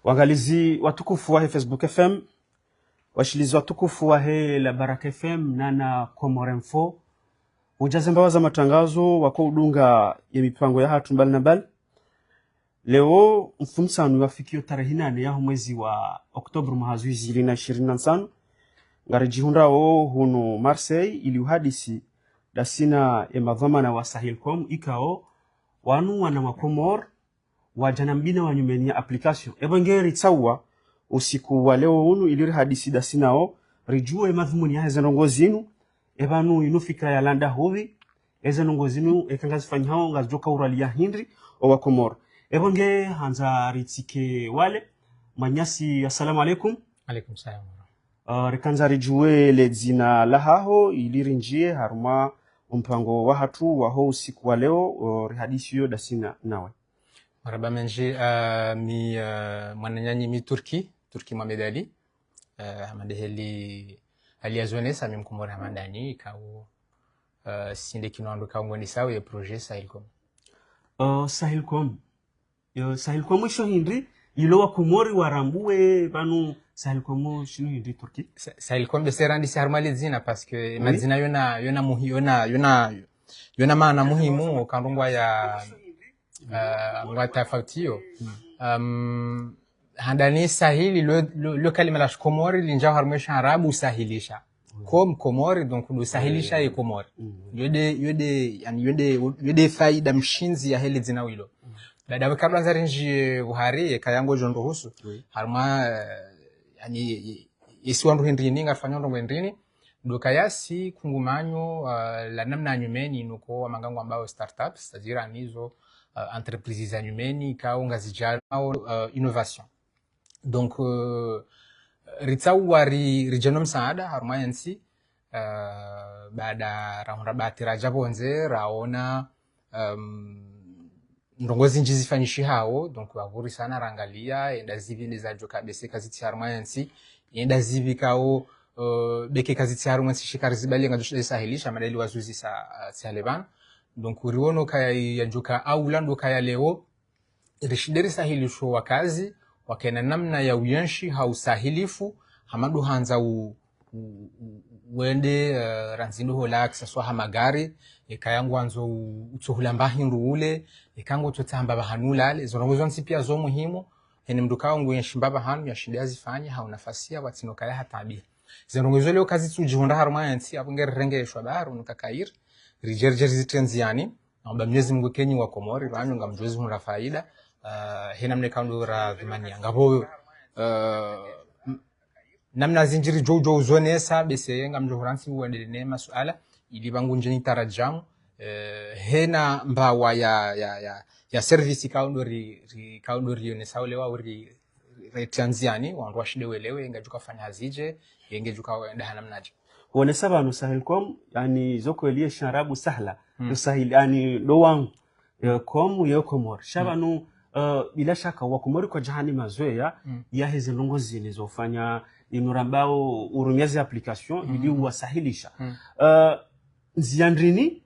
Wangalizi watukufu wa Facebook FM, washilizi watukufu wa la Baraka FM na Komoremfo, ujazembawa za matangazo wako udunga ya mipango ya hatu mbali na mbali. Leo mfumsanu wafikio tarehe 8 ya mwezi wa Oktober mahazuizi 2025 ngarijihunda hunu Marseille ili uhadisi dasina ya madhamana wa Sahilcom ikao wanu wana wakomor wajanambina wanyumeni ya application ebangeri tsawa usiku wa leo hunu ili hadisi dasina rijue madhumuni ya hezanongozinu ebanu inu fikra ya landa hovi hezanongozinu ekangazifanya hao ngazoka urali ya hindri o wakomor ebonge hanza ritike wale manyasi. Assalamu alaikum. Alaikum salam. Rikanza rijue ledzina lahaho ilirinjie haruma mpango wa hatu waho usiku wa leo rihadisi yo dasina nawe. Maraba menji mi mwananyanyi mi Turki Mohamed Ali hamadeheli aliazonesa mi mkumori hamadani ikao sinde kinoando kao ngoni sawa ya projet Sahilcom. Sahilcom mwisho hindri ilo wa kumori warambuwe banu Sahilcom shinu hindri Turki. Sahilcom de serandi si harmali zina parce que mazina yona maana muhimu kandungwa ya mwata fautio. Handani sahili lo kalima la Komori linjao harmesha harabu sahilisha. Komori donc do sahilisha ya Komori. Yode faida mshinzi ya heli zina wilo. Baada kabla nzarinji Buhari kayango jondo husu harma yani isiwandu hindrini ngafanya ndo hindrini ndo kayasi kungumanyo la namna nyumeni nuko magango ambao startups tajira nizo entreprises za nyumeni kaunga zijana innovation donc ritawari rijenom saada harma yansi baada rahunda batira jabonze raona ndongozi njizi fanyishi hao donc wavuri sana rangalia enda zivi neza joka bese kaziti harma yansi enda zivi kao beke kaziti harma yansi shikari zibali nga sahilisha madali wazuzi sa Taliban donc uriono kaya yanjuka au lando kaya leo rishideri sahilisho wakazi wakena namna ya uyenshi hausahilifu hamadu hanza wende ranzindo hola kisaswa hamagari ekayangu anzo utsohula hindu ule ekango totamba bahanula ale zonongozo nsipia zo muhimu ene mduka ngo yenshimba hanu yashinde azifanye ha unafasia watinoka ya hatabi zonongozo leo kazi tujihunda haruma yansi abungere rengeshwa baru nukakair rijerjer zitenziani amba Mwenyezi Mungu kenyi wa Komori ranyo ngamjwezi hunda faida hena mnekando ra dhimani ngabo namna zinjiri jojo zonesa bese ngamjoransi uendele ne masuala ili bangu njeni tarajamu hena mbawa ya service kaundori yone saulewa uri retanziani wandu washide welewe ngajuka fanya hazije yengejuka wenda hanamnaje wone sabanu Sahilcom yani zoko elie sharabu sahla Sahil yani do wangu kom yo Komor shabanu bila shaka wakomori kwa jahani mazoea ya hizi longozi nizofanya inurambao urunyazi application ili uwasahilisha nziandrini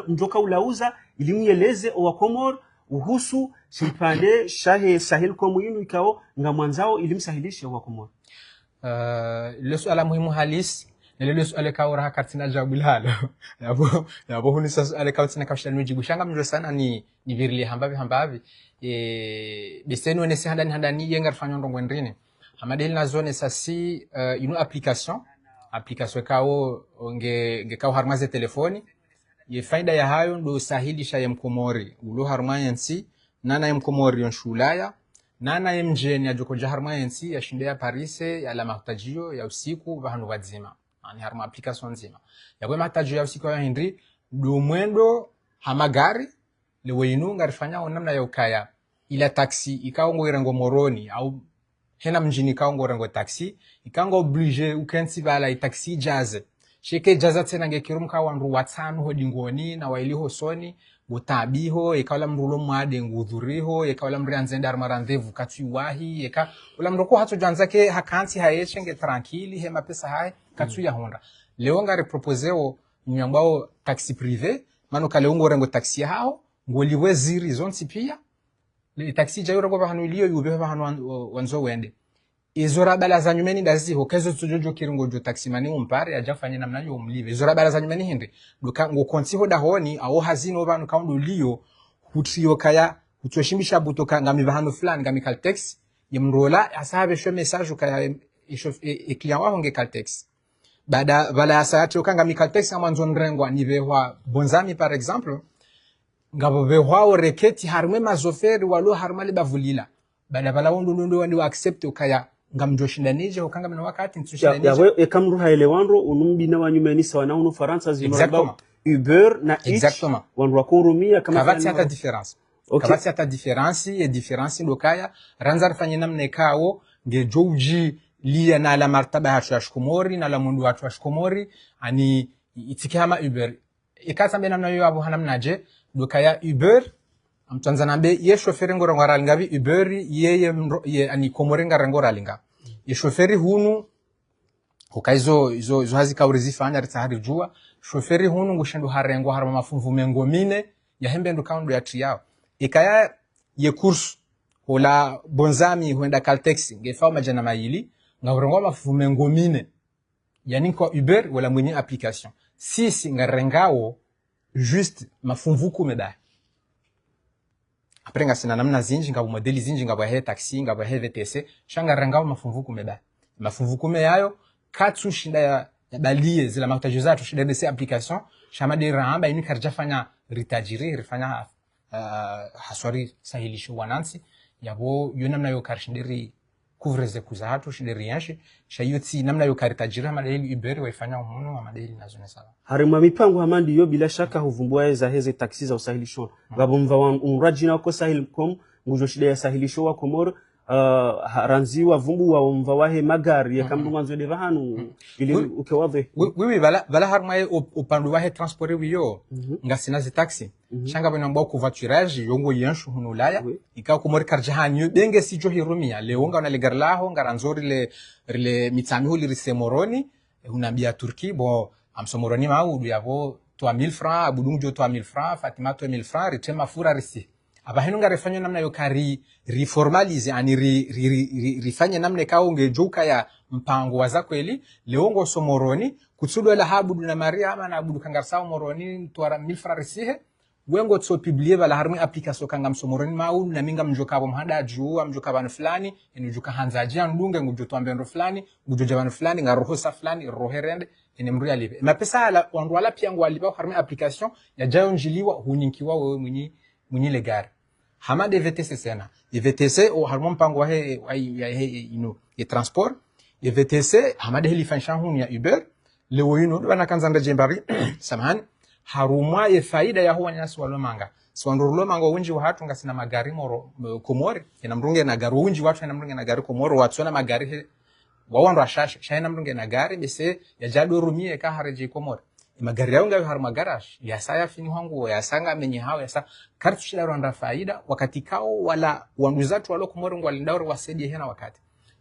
mjoka ulauza ili mweleze wa Komor uhusu shipande shahe Sahilcom yinu ikao nga mwanzao ili msahilishe wa Komor. Le suala muhimu halis le suala kaura hakatina jabulalo yabo hunisa suala katina kashana nujibu shanga mjo sana ni virili hambavi beseno nese handani yengar fanyo ndongo ndrini hamadeli na zone sasi inu application kao nge kao harmaze telefoni ye faida ya hayo ndo sahilisha ya Mkomori ulo harmayansi nana ya Mkomori yonshulaya nana ya mjeni ya joko harmayansi ya shinde ya Parise ya la mahtajio ya usiku vahanu wadzima ani harma application nzima ya kwa mahtajio ya usiku ya Henry ndo mwendo hamagari lewe inu ngarifanya namna ya ukaya ila taxi ikao ngoirango moroni au hena mjini kaongo rango taxi ikango oblige ukensi bala taxi jazz sheke jaza tena ngekirum ka wandu watano hodingoni na waili hosoni butabiho ekawala mrulo mwade ngudhuriho ekawala mrianzenda armarandevu katwiwahi eka ula mroko hato janzake hakanti hayeche nge tranquille hema pesa hai katwi ya honda leo ngari proposeo nyambao taxi privé mano kale ungo rango taxi hao ngoliwe ziri zonti pia le taxi jayo rogo bahanu iliyo yube bahanu wanzo wende izora bala za nyumeni dazi ho kezo tujojo kiringo jo taxi mani umpare ajafanye namna yo umlive izora bala za nyumeni hindi duka ngo konti ho dahoni aho hazino banu kaundu liyo hutiyo kaya hutoshimisha butoka ngami bahanu fulani ngami kaltex yemrola asabe sho message kaya e client wa honge kaltex bada bala asayati okanga mi kaltex amanzo nrengwa nivehwa bonzami par exemple ngabo behwa reketi harme mazoferi walo harmali bavulila bada bala wondo wandi wa accept ukaya ngamjoshindanije ukanga mina wakati ntushindanije yawe ekamruha elewandro unumbina wanyumeni sawana unu faransa zimoraba Uber na each wandu wakurumia kama kavati hata difference kavati hata difference ndokaya ranzar fanye namne kawo nge joji liya na la martaba hatu ya shkomori na la mundu hatu ya shkomori ani itikama Uber ikasa mbena mna yu abu hanamnaje ndokaya Uber mtanzana mbe ye shoferi ngoro ngabi Uber ye ani komori ngara linga ye shoferi hunu hukaizo izo hazi kaurizi fanya ritahari jua shoferi hunu ngushendu harengwa harma mafunvu mengo mine ya hembe ndo kaundu ya triyao ikaya ye kursu hola bonzami huenda kalteksi ngefao majana maili ngawrengwa mafunvu mengo mine yani kwa Uber wala mwenye application sisi ngarengao juste mafunvu kumeda aprenga sina namna zinji ngabo modeli zinji ngabo he taxi ngabo he VTC shanga rengao mafunvu kumeda mafunvu kume yayo katsu shinda ya balie zila makutajo zatu shinda dese application shama de ramba ini karjafanya ritajiri rifanya haswari sahilisho wanansi yabo yo namna yo karshindiri kuvreze kuzahatu shindiri yanshi shayoti namna yo karitajiri amadeli Uber waifanya umuno amadeli nazone sala harima mipango hamandi yo bila shaka huvumbua za heze taksi za usahilisho ngabo mva umrajina wako sahilcom ngujo shida ya sahilisho wa Komoro ranziwa vumbu wa mvawahe magari ya kambu mwanzo de vahanu ili ukewadhe oui bala harmaye upandu wahe transporter wiyo ngasina zi taxi shanga bana mbao kuvaturage yongo yanshu hunulaya ikaw kumori karjahanyo benge sijo hirumia leonga na legarlaho ngaranzori le mitamihu li risemoroni unambia Turki bo amsomoroni maudu yabo 3000 francs abudungjo 3000 francs Fatima 3000 francs ritema fura risi abahinu ngarefanya namna yo kari reformalize ani rifanye namna kao ngejuka ya mpango waza kweli leongo somoroni kutsudo la habudu na Maria ama na abudu kangarsao moroni twara 1000 francs risihe wengo tso publier bala harmi application kanga msomoroni mau na minga mjoka abo mhada juu amjoka banu fulani enujuka hanzaji andunge ngujo twambendo fulani ngujo jabanu fulani ngarohosa fulani roherende ene mru alibe mapesa ala wandu wala pia ngo aliba harmi application ya jayo njiliwa huninkiwa wewe mwenye le gari hama de VTC sena de VTC o harmo mpango wa ya transport de VTC hama de lifansha hunu ya Uber le woyino bana kanzanda jembari samahani harumwa ye faida ya huwa nyasi walomanga swandurlo manga winji wa hatu ngasina magari moro Komori ina mrunge na gari winji watu ina mrunge na gari Komoro watu na magari he wawando ashasha shaina mrunge na gari bese ya jado rumie ka hareje Komori magari yao ngayo harma garage ya saya fini wangu ya sanga menye hao ya sa kartu shida ronda faida wakati kao wala wanuzatu walo Komoro ngo walindauri wasedie hena wakati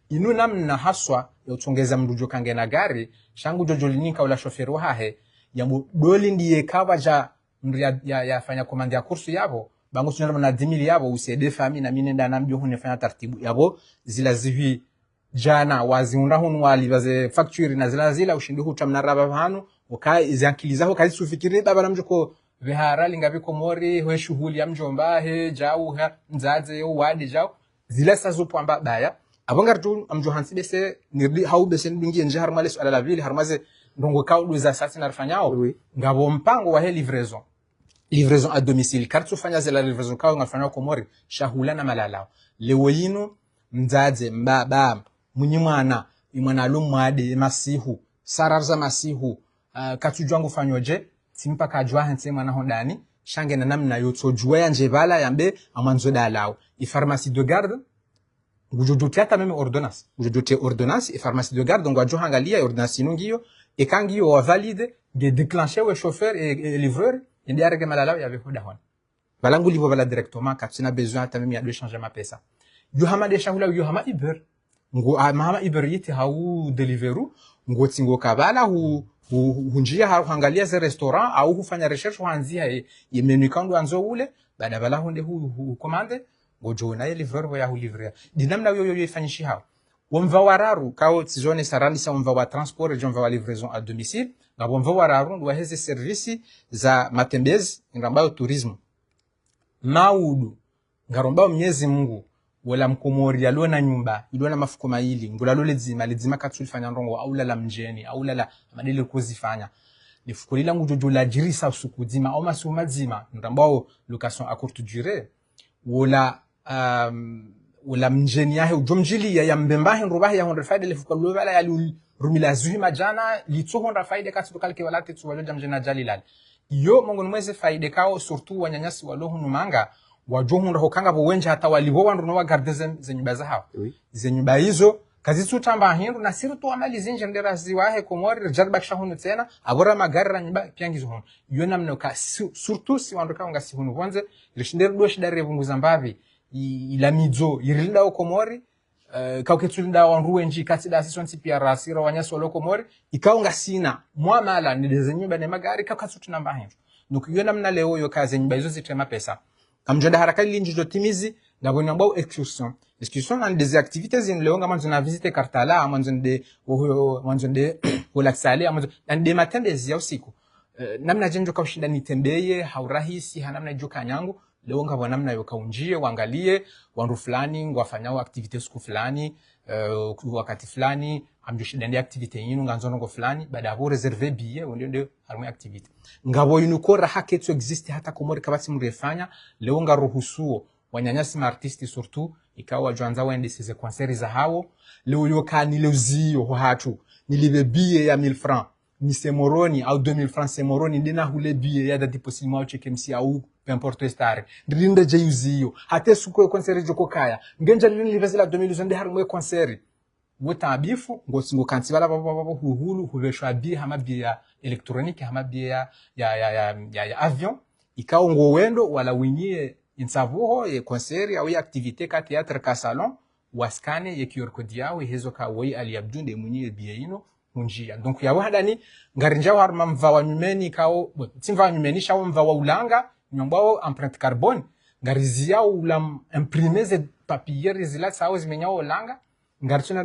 inu namna haswa ya utongeza mdujo kange na gari shangu jojolinika wala shoferi wahe ya mudoli ndiye kawaja ya fanya komandi ya kursu yabo bango sunana na 10000 yabo usede fami na minenda na mbyo hune fanya taratibu yabo zila zivi jana waziunda hunu walibaze factory na zila ushindi hutamna raba hanu ukai zankilizaho kazi sufikiri baba namjoko vihara lingabi Komori we shughuli ya mjomba he jau ha nzaze yo wadi jau zila sazupo amba baya abongartu amjohansi bese nirdi hau bese ndingi nje harmale so ala la ville harmaze ndongo kaudu za sasa narfanyao ngabo mpango wa he livraison à domicile kartu fanya zela livraison kao ngafanya Komori shahula na malalao lewoyino mzaze mbaba munyimwana imwana lumwade masihu sararza masihu katujwangu fanyoje simpa kajwa hanse mwana hondani shange na namna yotojwa ya njebala yambe amanzo dalao i pharmacie de garde ngujodote ata meme ordonnance ngujodote ordonnance e pharmacie de garde ngwajo hangalia ordonnance nungiyo e kangiyo wa valide de déclencher le chauffeur et livreur ndi arege malalao ya vehoda hon balangu livo bala directement katina besoin ata meme ya de changer ma pesa yo hama de shahula yo hama Uber ngo mama Uber yiti hau deliveru ngo tingo kabala hunjia hangalia ze restaurant au hufanya recherche hanzia ye menu kandu anzo ule baada bala hunde hu commande ngojona ye livreur ya hu livrer dinamna yo ifanyishi hao wamva wararu kao tizone sarani sa wamva wa transport et wamva wa livraison à domicile na wamva wararu ndo heze service za matembezi ngamba tourisme maudu ngaromba Mwenyezi Mungu wala mkomori alona nyumba ilona mafuko maili ngula lole ledzima katsulifanya ndongo au la mjeni au la madele kozifanya lifuko langu jojo la jirisa usukuzima au masuma zima ndambao location à courte durée wala mjeni yahe ujomjili ya mbembahe nrubahe ya honda faida lifuko lobala ya rumila zuhima jana litso honda faida katsu kalke wala tetsu walo jamjena jalilal yo mongo mweze faida kao surtout wanyanyasi walo hunumanga wajohunda hokanga bo wenja hata walibo wandu no wagarde zenyumba za hao zenyumba hizo kazi tutamba hindu na siru to amali zinje ndera ziwahe komori jarba kishahunu tena abora magari ra nyumba piangizo hono yo namno ka surtout si wandu ka ngasi hunu bonze rishindere do shidare bunguza mbavi ila midzo irilda komori ka uketsulinda wandu wenji katida sisonsi pia rasira wanyaso lokomori ikaonga sina mwamala ni zenyumba ne magari ka katsutu namba hindu nuko namna leo yo kazi nyumba hizo zitema pesa kamjada haraka linji jotimizi na bwana mbao excursion na des activités in leonga manzo na visite Kartala manzo de wala sale manzo na de matembezi ya usiku namna jenjo ka ushinda nitembeye haurahisi hanamna joka nyangu leonga bwana namna yokaunjie waangalie wandu fulani ngwafanyao activité siku fulani wakati fulani amjoshinda ndi activité yinu nganzono ngo fulani baada ya reserver billet ndio harmo activité ngabo yinukora haketu existe hata komori kabati mrefanya leonga ruhusuo wanyanyasi ma artisti surtout ikawa joanza wende size concert za hao leo yokani lezio hatu nilibe billet ya 1000 francs ni semoroni au 2000 francs semoroni ndina hule billet ya dadi possiblement au chekemsi au peu importe stare ndinde je uzio hata suko concert joko kaya ngenja niliveze la 2000 ndi harmo concert wotabifu ngosingo kanti bala baba huhulu huveshwa bi hama bi ya elektronique hama bi ya avion ikao ngo wendo wala winyie insavuho ye concert au activité ka théâtre ka salon waskane ye kiorkodia au hezo ka woi aliyabdunde munye bi yino munjia donc ya wadani ngarinja harma mva wa nyumeni kao timva wa nyumeni shawo mva wa ulanga nyombao empreinte carbone ngarizia ulam imprimer ze papier zila sawo zimenyao ulanga ngarchuna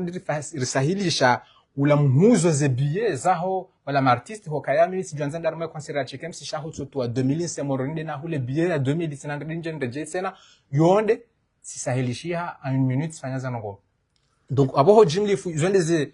risahilisha ula mhuzo ze billets zaho wala artiste hokayami sijanza ndaruma concert ya chekemsi shaho tsoto wa 2000 semorinde na hule billet ya 2000 sinandrinje ndeje tena yonde sisahilishia en une minute fanyaza ngo donc abo jimli fu zonde ze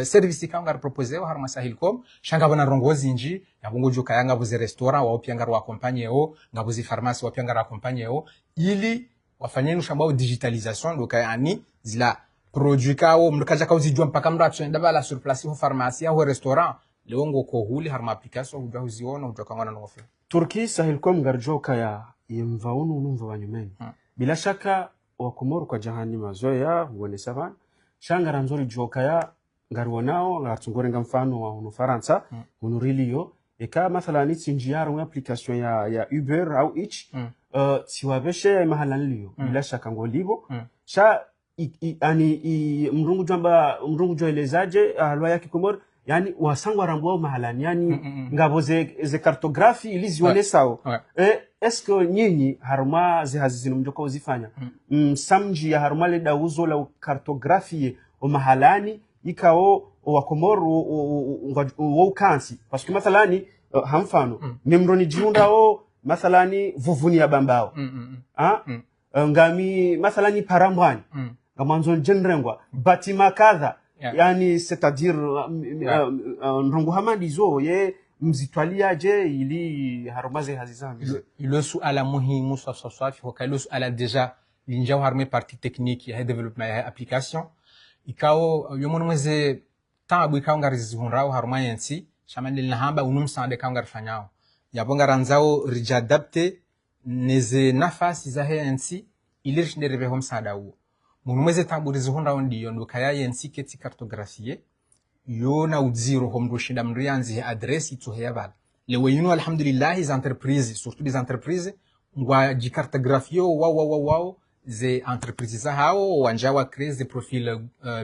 service ka ngar proposer wa harma sahilcom shanga bana rongozi nji yabungo joka yanga buze restaurant wa opianga wa compagnie o ngabuzi pharmacie wa opianga wa compagnie o ili wafanyeni shambao digitalisation dokayani zila produit kao mnakaja kauzi jua mpaka mratso enda bala sur place ho pharmacie ho restaurant leongo ko huli harma application uja uziona uja kangana nofe Turki Sahilcom garjoka ya mvaunu numva wanyumeni bila shaka wa Komoro kwa jahani mazoea huone savan shangara nzuri joka ya ngaruonao ngartungore mfano wa unu Faransa unu rilio eka mathala ni tinjiaro application ya Uber au Each siwabeshe mahalani liyo bila shaka ngolibo sha mrungu joelezaje halwa yake Komoro yani wasangwa rambo mahalani yani ngabo ze cartographie ilizione sao est-ce que nyinyi haruma ze hazizinu mjoko uzifanya samji ya haruma le dauzo la cartographie o mahalani ikao wa Komoro wo kansi parce que mathalani hamfano memroni jiunda o mathalani vuvuni ya bambao ngami mathalani parambwani ngamanzo jenrengwa batima kadha yani c'est-à-dire ndongo hamandi zo ye mzitwalia je ili harumaze hazizambi ilo suala muhimu safi hokalo suala deja linjao harme partie technique ya development ya application ikao yomono mweze tabu ikao ngarizi hunrao haruma yensi shamani linahamba unumsande kao ngarifanyao yabonga ranzao rijadapte neze nafasi za yensi ilirishindere homsada huo mweze tabu rizihunrao ndiyo ndo kaya yensi keti kartografie yona uziro homrushinda mrianzi adresi ituheyabal lewe yino alhamdulillah iz entreprises surtout des entreprises ngwa jikartografio wow ze entreprises za hao wanjawa créer des profils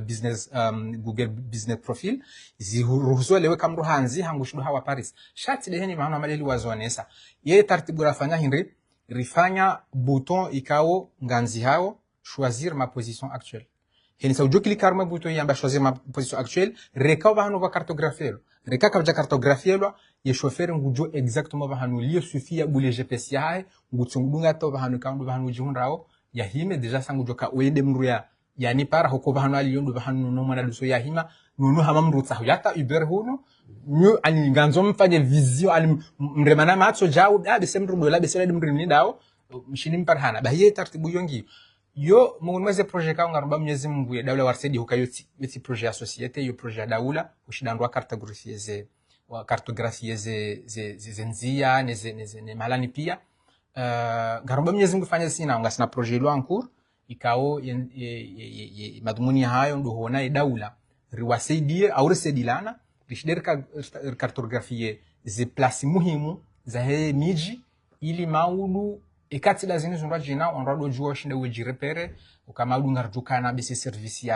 business Google business profile ziruhusu lewe kamru hanzi hangushudu hawa Paris shati deheni maana maleli wazonesa ye tartibu rafanya hinri rifanya bouton ikao nganzi hao choisir ma position actuelle heni sa ujo clicar ma bouton yamba choisir ma position actuelle reka va hanu va cartographier reka ka va cartographier lo ye chauffeur ngujo exactement va hanu lieu suffit ya bule GPS ya hai ngutungdunga to va hanu kandu va hanu jihunrao ya hime deja sangu joka wede mru ya yani para hoko va hanu ali yondu va hanu no mana duso ya hima nunu hama mrutsa yata uber huno nyu ani nganzo mfanye vision ali mremana matso jawu be semru do la be sele mrini dawo mshini mparhana bahiye tartibu yongi yo mungumeze projet ka ngarba mnyezi Mungu ya dawla warsedi hukayoti yoti projet ya societe yo projet daula ushidandwa cartographie ze nzia ne malani pia ngarba mnyezi Mungu fanya sina ngasina projet lo en cours ikao madhumuni hayo ndo huona daula riwasaidie au risedilana rishiderika cartographie ze place muhimu za he miji ili maulu ekati da zini zunwa jina onrado juo shinde weji repere ukamaulu ngarjukana bisi service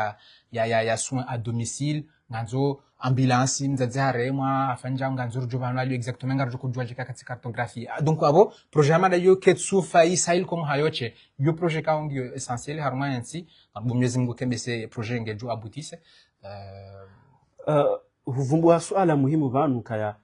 ya soins à domicile nganzo ambulance mzazi haremwa afanja nganzo rujobana ali exactement ngarjuko jua jika kati cartographie donc abo projet mada yo ketsu fai sahil comme hayoche yo projet ka ongi essentiel harma yansi bo Mwenyezi Mungu kembese projet ngejo abutise huvumbua swala muhimu vanu kaya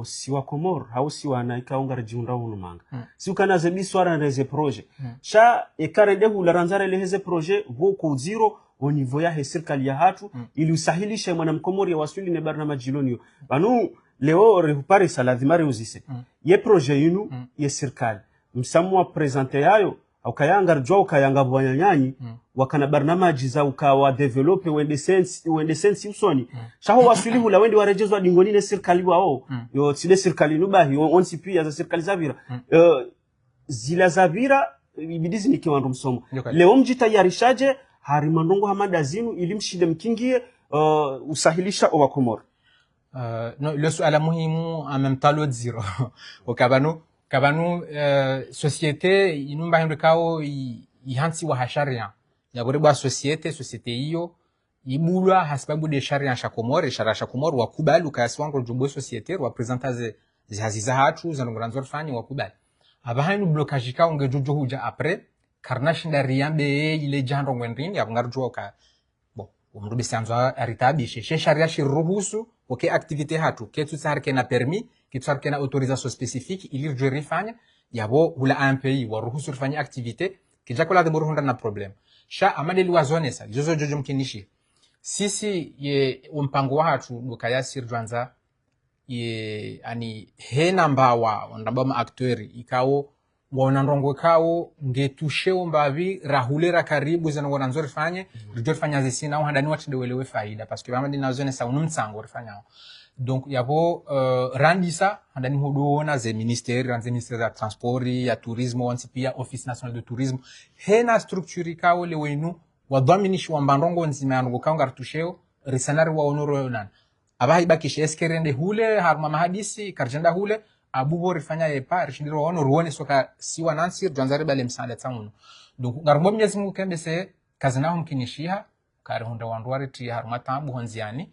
si wa Komor hau si wa naika ungar jiunda hunu manga si ukana zebi swara nreze projet sha ekare de hula ranzare leheze projet voko zero au niveau ya serikali ya hatu ili usahilishe mwana mkomori ya wasuli ne barnama jilonio banu leo rehupari saladhimari uzise ye projet yinu ye serikali msamu wa presente yayo au kayanga rjwa ukayanga bwanyanyanyi wakana barnamaji za ukawa develope wende sensi usoni shaho wasuli hula wende warejezwa dingoni ne serikali wao yo tsile serikali nubahi onsi pia za serikali zavira zila zavira ibidizi nikiwandu msomo leo mjitayarishaje harimandongo hamada zinu ili mshide mkingie usahilisha owa Komoro no le suala muhimu en même temps le zero kabanu societe inumba hindu kao ihansi wa hasharia yaboreba societe hiyo ibulwa hasababu de sharia sha Komoro sharia Komoro wakubali ukayaswango jumbo societe representa ze haziza hatu zanongoranzor fani wakubali abahainu blocage ka ungejojo huja après karnash ndariambe ile jando ngwendrini yabangarjwa ka bon umrubi sanzwa aritabishe she sharia shiruhusu okay activité hatu ketu sarke na permis kitu sarke na autorisation spécifique ili rifanya yabo hula un pays waruhusu rifanya activité kijakola de burhunda na problem sha amadeli wazonesa jozo jojo mkinishi sisi ye umpango hatu dukayasir jwanza ye ani hena mbawa ondaba acteur ikao wana ndongo kao ngetushe mbavi rahulera karibu zanongona nzori fanye rijor fanya zisina handani wati dewelewe faida parce que bamadi nazone sa unumtsango rifanya donc yabo randisa handani hodona ze ministère ya transport ya tourisme wansi pia office national de tourisme hena structure kao le wenu wadhaminishi wa mbandongo nzima yango kao ngartusheo risanari wa onoro nan abahi bakishe eskerende hule harma mahadisi karjenda hule abubo rifanya yepa rishindiro wono ruone soka siwa nansir janzare bale msanda tsamuno donc ngarumbo Mwenyezi Mungu kembese kazina mkinishiha kare honda wandwari ti harma tambu honziani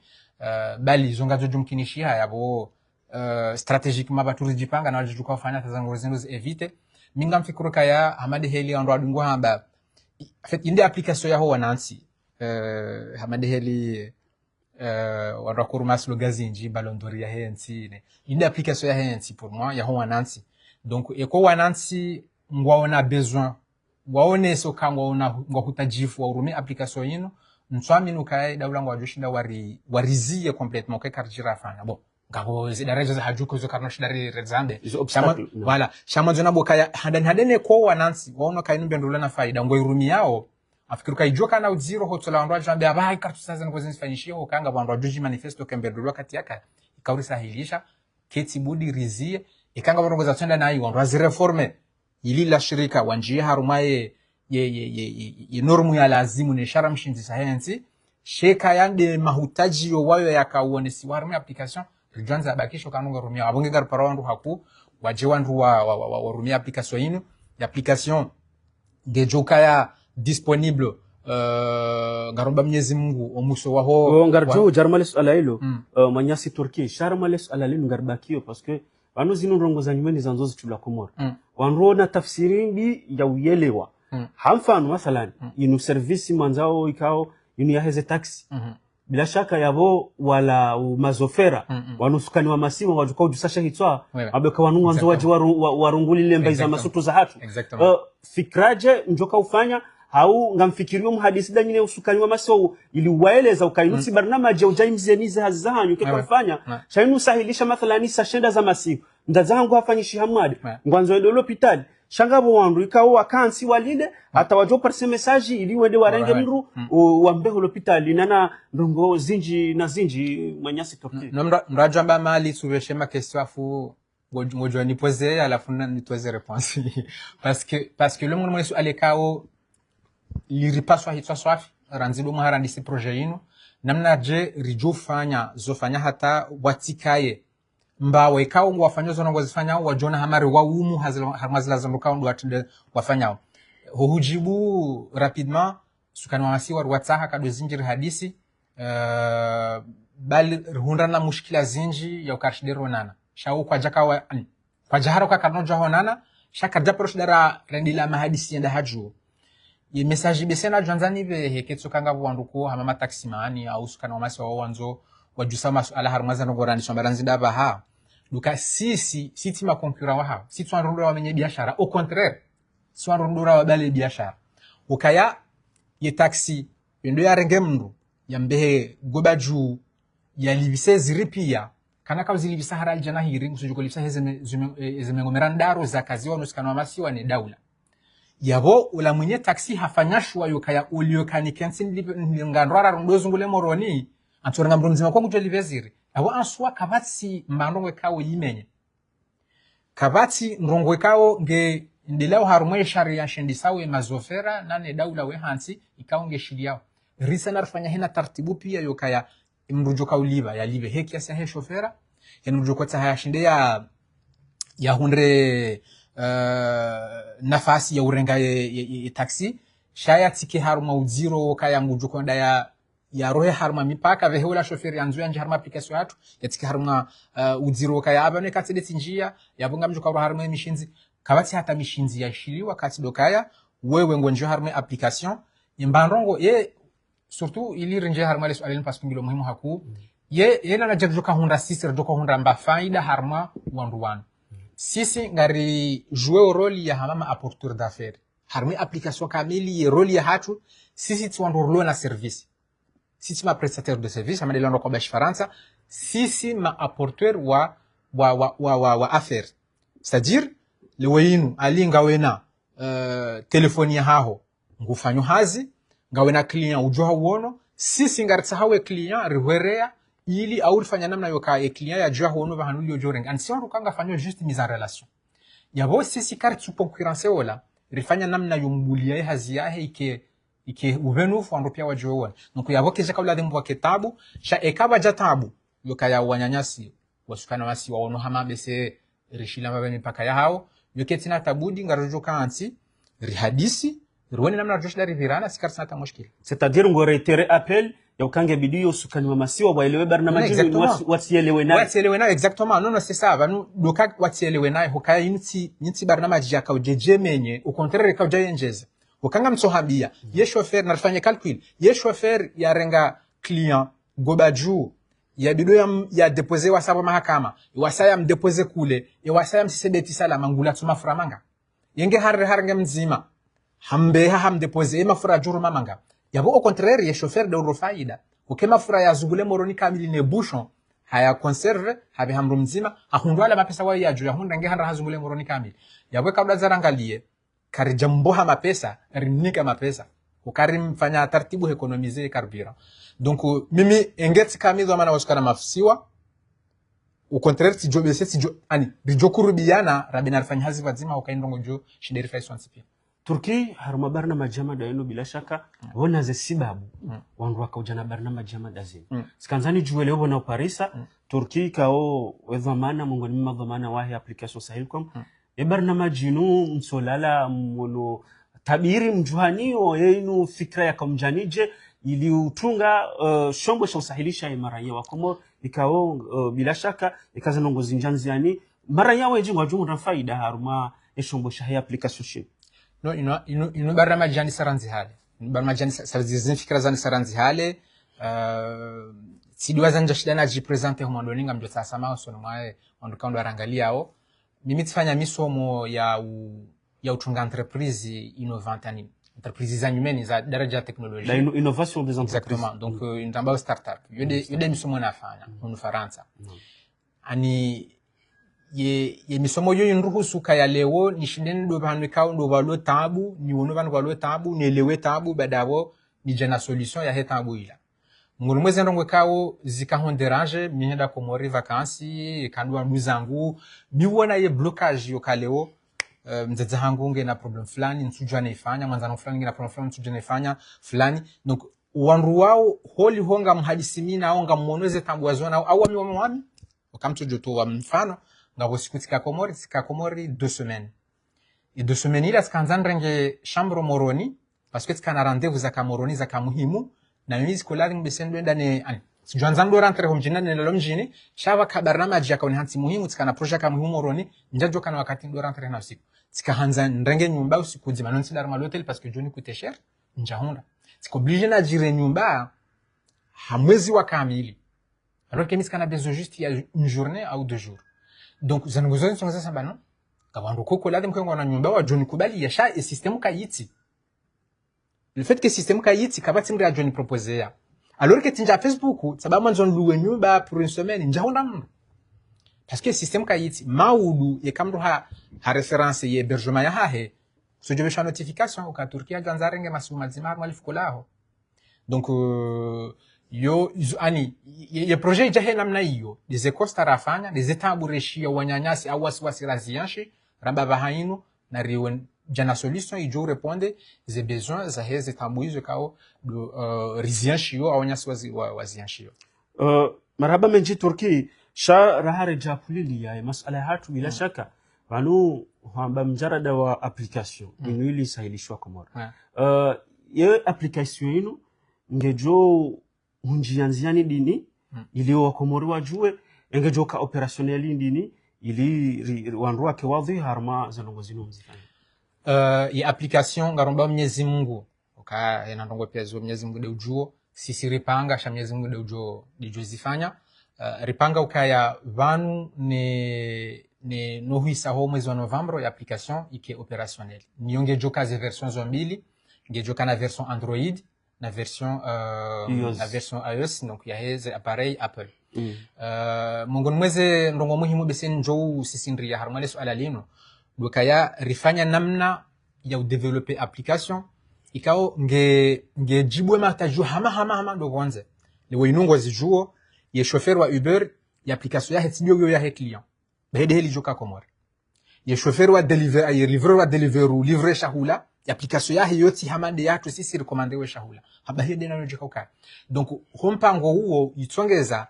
bali zonga jojo mkinishiha yabo strategiquement baturi jipanga na wajuka kufanya tazango zenu evite minga mfikuru kaya hamade heli andwa dungo hamba fait inde application ya ho wanansi hamade heli warakuru maslo gazinji balondori ya hensi ne inde application ya hensi pour moi ya ho wanansi donc eko wanansi ngwaona besoin waone so kangwa una ngwakutajifu wa urumi application yino nswami nukaye dawla ngwajushinda warizie complètement ke karjira fana bon ngabo zidareje za hajuko zo karno shidari rezambe voilà shama zona bokaya hadane ko wanansi waona kainu bendula na faida ngwa urumi yao afikiru kaijoka na uziro hotola ndwa jambe abai kartu sasa ngo zinfanyishie ho kanga bandwa juji manifesto kembedulwa kati yaka ikauri sahilisha keti budi rizie ikanga bandwa za tenda nayo ndwa zireforme ili la shirika wanjia harumaye ye normu ya lazimu ne shara mshinzi sahensi sheka yande mahutaji yo wayo yakauonesi warumi application rijanza bakisho kanunga rumia abonge gar parandu haku waje wandu wa rumia application yinu ya application gejoka ya disponible garomba Mwenyezi Mungu omuso waho ngarjo jarmales alailo manyasi Turki sharmales alalin ngarbakio parce que wanu zinu rongo za nyumeni za nzozi tula Komoro wanro na tafsiringi ya uyelewa hamfano mathalan inu servisi mwanzao ikao inu ya heze taxi bila shaka yabo wala mazofera wanusukani wa masimu wajuka ujusasha hitwa abeka wanu wanzo waji warunguli lemba za masutu za hatu fikraje njoka ufanya hau ngamfikirio mhadisi da nyine usukani wa maso ili waeleza ukainusi barnamaji au jaimzenize hazizahanyu kiko kufanya shainu sahilisha mathalani sashenda za masimu ndazangu hafanyishi hamwade ngwanzo edo l'hôpital shangabo wandu ikawo akansi walile hata wajo parse message ili wende warenge mru wambeho l'hôpital nana ndongo zinji na zinji manyasi toki mrajamba mali subeshema question afu ngojo ni poser alafu nitoze réponse parce que le monde mwesu alekao liripaswa hitwa swafi ranzido maharandisi projet yinu namna je rijofanya zofanya hata watikaye mbawe ikawo wafanya zo ngo zifanya wajona hamari wa umu harmazila zondoka ndo atinde wafanya hujibu rapidement sukani wasi wa watsaha kado zinjiri hadisi bali hundana mushkila zinji ya ukashidero nana shau kwa jaka kwa jahara kwa kanoja honana shaka japrosh dara rendila mahadisi yenda haju ye message besena janzani be heketsokanga bwanduko hamama taximani au sukana wamasi wa wanzo wajusama ala harumaza no gorani sombaranzi daba ha duka sisi ma concurrent wa ha si twanrundura wa menye biashara au contraire twanrundura wa bale biashara ukaya ye taxi ndo ya renge mndu ya mbehe gobaju ya libise ziripia kana ka zilibisa haral jana hiri msujuko libisa heze ngomerandaro za kazi wa nuskana wamasi wa ni daula yabo ula mwenye taxi hafanyashwa yokaya uliokani kensi ngandwara rundozungule moroni antoranga mrunzima kwa ngutwe liveziri abo answa kabati mbandongwe kawo yimenye kabati ndongwe kawo nge ndilao harumwe sharia shendisawe mazofera nane daula we hansi ikawo nge shiliao risa narfanya hina tartibu pia yokaya mrujoka uliba ya libe heki ya he shofera ya mrujoko haya shinde ya hundre nafasi ya urenga ye taxi shaya tiki haruma uziro kaya ngujukonda ya rohe haruma mipaka veheula shoferi anzu ya haruma application yatu ya tiki haruma uziro kaya abane katideti njia ya bunga mjuka rohe haruma mishinzi kabati hata mishinzi ya shiliwa kati dokaya wewe ngonjo haruma application yembanrongo ye surtout ili rinje haruma lesu alini paskungilo muhimu haku ye na jadjoka hunda sisi rjoka hunda mba faida haruma wanduwanu sisi ngari jouer role ya hamama apporteur d'affaires harmi application kamili ye role ya hatu sisi tuandurlo na service sisi ma prestataire de service amade lando kwa bashi faransa sisi ma apporteur wa affaires c'est-à-dire le weyinu ali ngawena telefoni ya haho ngufanyo hazi ngawena client ujoha uono sisi ngari sahawe client rihwerea ili aurifanya namna yoka e client ya jua hono va hanuli ojorenga ansi wangu kanga fanyo juste mise en relation yabo sisi carte su concurrence wala rifanya namna yombulia ye hazi yahe ike uvenu fu andopia wajua wana nuko yabo keja kabla dembo wa kitabu sha ekaba jatabu yoka ya wanyanyasi wasukana wasi waono hama bese rishila mabeni paka ya hao yoketina tabudi ngarojoka ansi rihadisi rwani namna joshla rivirana sikar sata mushkil c'est-à-dire ngo réitérer appel ya ukange bidio sukani wa masiwa waelewe barnamiji watielewe nayo exactement non c'est ça banu doka watielewe nayo hokaya yinti barnamiji yaka ujeje menye au contraire ka ujayenjeza ukanga msohabia ye chauffeur narfanya calcul ye chauffeur ya renga client gobaju ya bido ya déposer wasaba mahakama wasaya mdéposer kule ya wasaya msisebeti sala mangula tuma furamanga yenge harenge mzima hambeha hamdéposer ema fura juru mamanga yabo au contraire ye chauffeur de rofaida ukema fura ya zugule moroni kamili ne bouchon haya conserve habe hamru mzima ahundwala mapesa wa yaju ya hunda nge handa hazugule moroni kamili yabo kabla zarangalie kari jamboha mapesa rinika mapesa ukari mfanya taratibu economiser carburant donc mimi engeti kamizo maana wasukana mafsiwa au contraire si jobe si jo ani bijokurubiana rabina alfanya hazi wazima ukaindongo jo shideri faiswa nsipia Turki haruma barnamiji ya daino bila shaka wana ze sibabu wandu wakauja na barnamiji ya dazini sikanzani juwele obo na Parisa Turki kao wedhamana mungoni mima dhamana wahi application Sahilcom barnamiji inu msolala mwono tabiri mjuhanio yeinu fikra ya kamjanije ili utunga shombo sha usahilisha ya maraia wa Komoro ikao bila shaka ikaza nongo zinjanziani mara yawe jingwa jungu faida haruma eshombo shahi application shi no ino barnamij yani saranzi hale barnamij yani saranzi fikra zani saranzi hale sidiwaza nja shida na jipresente humo ndoninga mjo sasa mao sono mwae ondukando arangalia ao mimi tifanya misomo ya utunga entreprise innovante yani entreprise za nyumeni za daraja ya teknolojia la innovation des entreprises. Exactement. Donc ndamba startup yode misomo nafanya mu Faransa ani ye misomo yo nruhusu kaya leo nishindeni do banwe kao ndo balo tabu ni wono banwe balo tabu ni elewe tabu badabo ni jana solution ya hetabu ila ngulu mwezi ndongwe kao zikahonderange mihenda komori vakansi kandwa muzangu biwona ye blocage yo kaleo mzedza hangu nge na problem fulani nsujwa naifanya mwanzano fulani nge na problem fulani nsujwa naifanya fulani donc wanru wao holi honga mhadisimina au nga mmonweze tabu wazona au wami wakamtu joto wa mfano ngabo sikutika komori 2 semaines et 2 semaines ila skanzandrenge chambre moroni parce que tikana rendez-vous za kamoroni za kamuhimu na mimi skolari mbesendo ndane ani sijuanza ndo rentre ho mjini na lo mjini shava kabarama jia kauni hansi muhimu tikana projet kama muhimu moroni njajo kana wakati ndo rentre na usiku tikahanza ndrenge nyumba usiku zima non sidar mal hotel parce que joni coûte cher njahonda tikoblige na jire nyumba hamwezi wa kamili alors que miskana besoin juste il y a une journée ou 2 jours donc zanunguzoni songa sasa bano kabandu koko lade mkwengo na nyumba wa joni kubali ya sha e système kayiti le fait que système kayiti kabati ngira joni proposer ya alors que tinja Facebook sababu manzo luwe nyumba pour une semaine njahonda mno parce que système kayiti maudu ye kamdo ha référence ye hébergement ya hahe so je vais notification au ka Turquia ganzarenge masuma zimar malifukolaho donc yo ani ye projet jahe namna hiyo des costa rafanya des etabureshia wanyanyasi au wasiwasi razianshi ramba bahainu na riwe jana solution ijo répondre des besoins za heze tabuizo kao rizianshi yo au nyasi wazianshi yo marhaba menji Turki sha rahare japulili ya masala hatu bila shaka wanu hamba mjarada wa application inuili sahilishwa komora ye application inu ngejo hunjianziani dini ili wakomori wajue engejo ka operationeli dini ili wanrua ke wadhi harma zanongozino mzifanya ya application ngaromba Mwenyezi Mungu oka enandongo pia zo Mwenyezi Mungu de ujuo sisi ripanga sha Mwenyezi Mungu de ujuo dijozifanya ripanga ukaya vanu ne nohuisa ho mwezi wa Novembre ya application ike opérationnel nionge joka ze version zo mbili ngejoka na version Android na version la version iOS donc ya heze appareil Apple mungon mweze ndongo muhimu besen njoo sisindri ya harmale swala lino dokaya rifanya namna ya udeveloper application ikao nge jibwe mataju hama ndo kwanza lewe inungo zijuo ye chauffeur wa Uber ya application ya hetibyo ya client bahede heli joka komore ye chauffeur wa deliver ay livreur wa deliveru livrer shahula ya application ya yoti hamande yatu sisi recommande we shahula habahede na joka ukaya donc hompango huo yitsongeza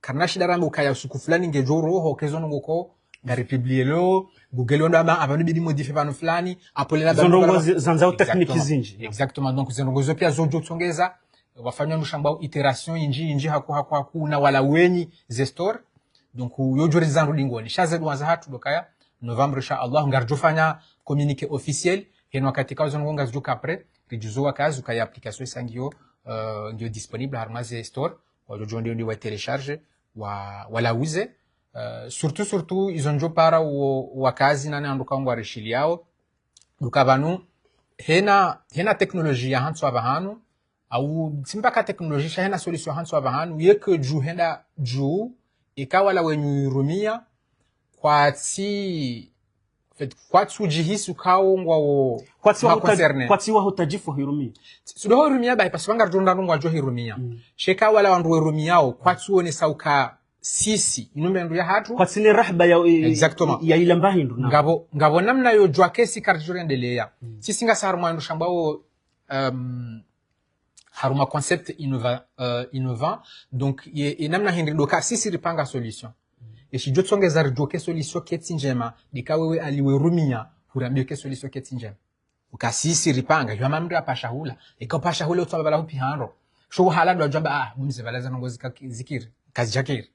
karnashi darambe ukaya usuku fulani ngejoro ho kezono ngoko ngari publier lo Google onda abantu bidi modify bano fulani apole na zonongo zanzao technique zinji exactement donc zonongo zo pia zojo tsongeza wafanya nushamba iteration inji haku na wala wenyi ze store donc yojori zangu dingoni shaze duanza hatu dokaya Novembre insha Allah ngarjofanya communiqué officiel heno katika zonongo ngazuka après rijuzo kazi ukaya application sangio ndio disponible harmaze store wajojo ndio wa télécharger wala uze surtout izonjo para wakazi nane anduka ngo arishili yao dukabanu hena teknolojia hanso abahanu au timbaka teknolojia hena solution hanso abahanu yeke ju henda ju ikawala wenyu rumia kwa tsujihisu kao ngwa kwa tiwa hutajifu hirumia sudo hirumia bai paswanga rjonda ngwa jo hirumia sheka wala wandu hirumia kwa tuone sauka sisi inume ndu ya hatu kwa tsine rahba ya exactement ya ilamba hindu ngabo namna yo jwa kesi karjore endelea sisi nga saruma ndu shambao haruma concept innovant donc ye namna hindi doka sisi ripanga solution et si jotsonge zar joke solution keti njema dikawewe aliwe rumia hurambio ke solution keti njema ukasisi ripanga yo mamndra pashahula ikapasha hula utabala hupi hando sho hala ndo jamba bumze balaza ngo zikiri kazi jakiri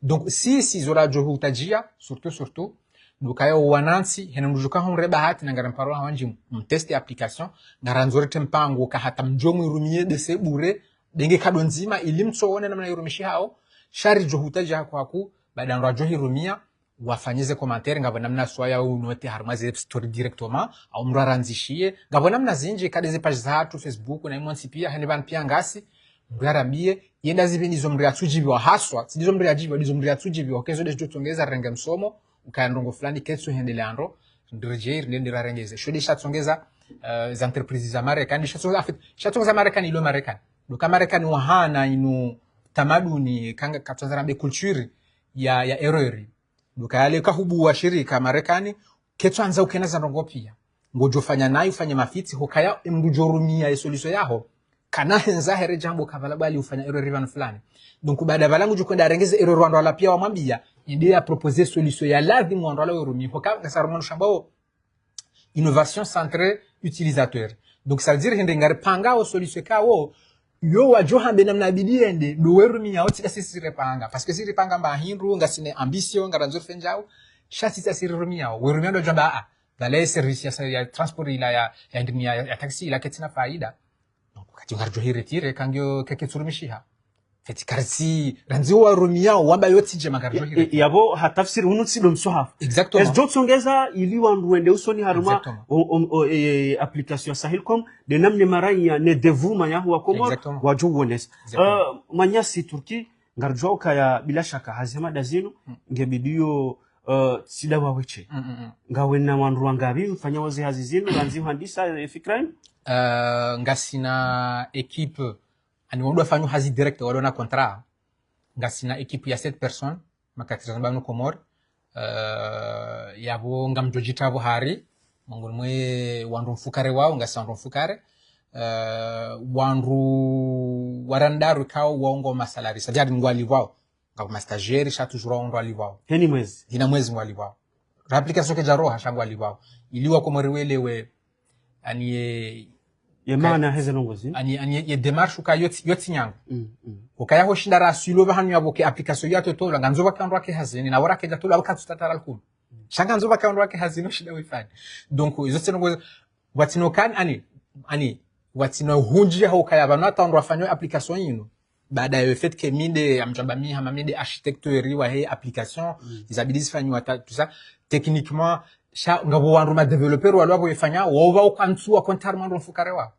donc si zora jo hutajia surtout dukayo wanansi hena ndujuka honre bahati na ngaramparo hawanji mteste application ngaranzore tempango ka hata mjomu irumie de sebure denge kado nzima ilimtsoone namna irumishi hao shari johutaji hako haku baada ndo ajohi rumia wafanyize commentaire ngabona namna swaya unote harmaze story directement au mraranzishie ngabona namna zinje kadeze page zatu Facebook na imonsi pia hani ban pia ngasi mrarambie yenda zibini zo mriatujibiwa haswa sidizo mriajibiwa dizo mriatujibiwa kezo de tutongeza renge msomo ukandongo fulani ketso hendeleandro ndirijeir ndira rengeze shodi shatsongeza za entreprise za Marekani shatsongeza Marekani ilo Marekani doka Marekani wahana inu tamaduni kanga katsonzana culture ya errori doka yale kahubu wa shirika Marekani ketso anza ukeneza ndongo pia ngojofanya nayo ufanye mafiti hokaya mdujorumia solution yaho kana henza here jambo kavala bali ufanya error rivan fulani donc baada balangu jukwenda rengeze error wando ala pia wamwambia idea proposer solution ya lazima wando ala urumi hoka ngasarumano shambao innovation centrée utilisateur donc ça veut dire hende ngare panga o solution kawo yo wajo hambe namna bidiende do werumi ya otida sisi repanga parce que sisi repanga mba hindu ngasine ambition ngaranzo fenjao shati sisi rumi ya werumi ndo jamba a dale service ya transport ila ya taxi ila ketina faida kati ngarjo hiretire kangyo keketsurumishiha feti karsi ranzi wa rumia wamba yoti je magarjo hiretire yabo hatafsiri unutsi do msoha exactement es jotsongeza ili wanduende usoni haruma application Sahilcom de namne maranya ne devuma ya huwa komor wajo wones manyasi Turki ngarjo kaya bila shaka hazema dazinu ngebidio sida waweche ngawena wandu wangabi mfanya wazi hazizinu ranzi handisa fikrain ngasina équipe ani wado fanyu hazi direct wado na contrat ngasina équipe ya 7 personnes makatira banu komor yabo ngamjojita bo hari mongol mwe wandu mfukare wao ngasa mfukare wandu warandaru kao waongo masalari sajadi ngwali wao ngabo stagiaire cha toujours waongo ali wao hina mwezi ngwali wao application ke jaro hashangu ali wao iliwa komoriwelewe ani yemana heze nongozi ani ye démarche ka yoti nyango ukaya ho shinda rasulo bahanyu yaboke application yato to la nganzo bakandwa ke hazini na wara ke jato la bakatu tatara alkum shanga nzo bakandwa ke hazino shida wifani donc izo tsenongozi watino kan ani watino hunji ho kaya bana tandwa fanyo application yino baada ya fait que minde amjamba mi hama minde architecture wa he application izabidi fanyo tout ça techniquement sha ngabo wandu ma developer walo abo ifanya woba ukantsua kontarma ndo mfukare wa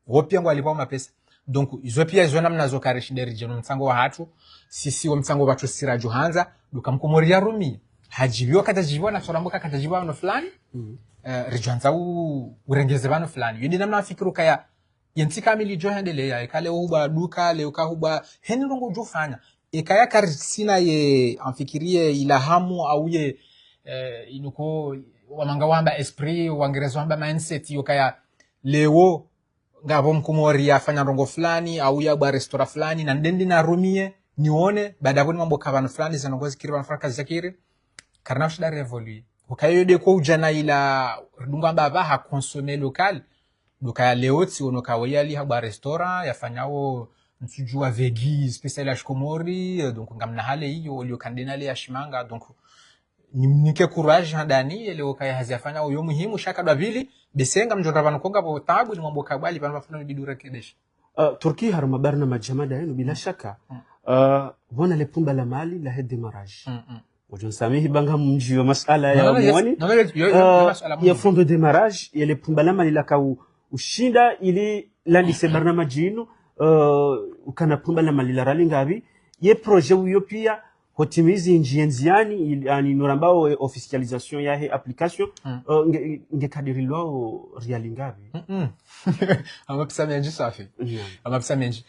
wopia ngo alipa mapesa donc izo pia izo namna zo kare shinderi jeno mtsango wa hatu sisi wa mtsango wa tusira johanza dukamkomoria rumi hajibiwa katajibiwa na soramboka katajibiwa no fulani rijanza urengeze bano fulani yindi namna fikiru kaya yenti kamili johandele ya kale uba duka le ukahuba heni rongo jofanya ikaya karsina ye amfikirie ilahamu au ye inuko wamanga wamba esprit wangerezo wamba mindset yokaya lewo ngabo mkumori afanya rongo fulani au ya ba restaurant fulani na ndendi na rumie nione baada ya mambo kabano fulani zanongozi kiri bana fraka zakiri karna shida revolue ukayo de ko ujana ila dunga baba ha consommer local dokaya leo ti onoka wayali ha ba restaurant yafanyao nsujua vegi special ya shikomori donc ngamna hale hiyo olio kandinale ya shimanga donc nike courage handani ele okaya hazifanya uyo muhimu shaka davili besenga mjora banu konga bo tabu ni mambo kabali banu bafuna bidura kedesh Turki harma barna majamada yenu bila shaka wana lepumba la mali la hedi maraj wajon samihi banga mji wa masala ya mwani ya fond de démarrage ya lepumba la mali la ka ushinda ili landi se barna majinu ukana pumba la mali la rali ngabi ye projet uyo pia hotimizi njienziani yani norambao officialisation ya he application nge kadirilwa reali ngabi amapisa menji safi amapisa menji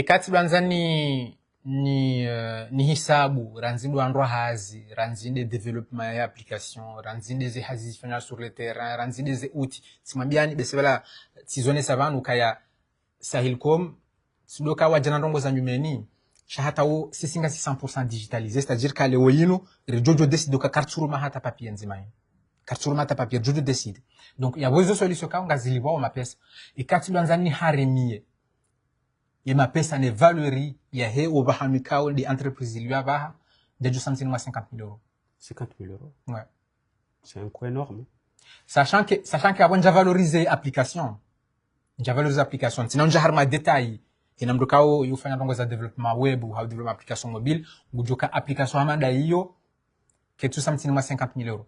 kati banzani ni hisabu ranzindo andro hazi ranzinde development ya application ranzinde ze hazi fanya sur le terrain ranzinde ze outils simambiani besebala tizone savanu kaya Sahilcom sidoka wajana ndongo za nyumeni shahata o sisinga 100% digitalisé c'est-à-dire que le woyino rejojo décide ka karturuma hata papier nzimai karturuma hata papier jojo décide donc ya bozo solution ka ngaziliwa ma pesa ikati banzani haremie ye ma pesa ne valeri ya he obahamikao de entreprise liwa baha de 250 000 €. 50 000 €. Ouais. C'est un coût énorme. Sachant que avant déjà valoriser application. Déjà valoriser application. Sinon, déjà harma détail. Et n'a mdokao, il faut faire un développement web ou développement application mobile. Ou joka application amanda iyo. Que tout ça m'tine 50 000 euros.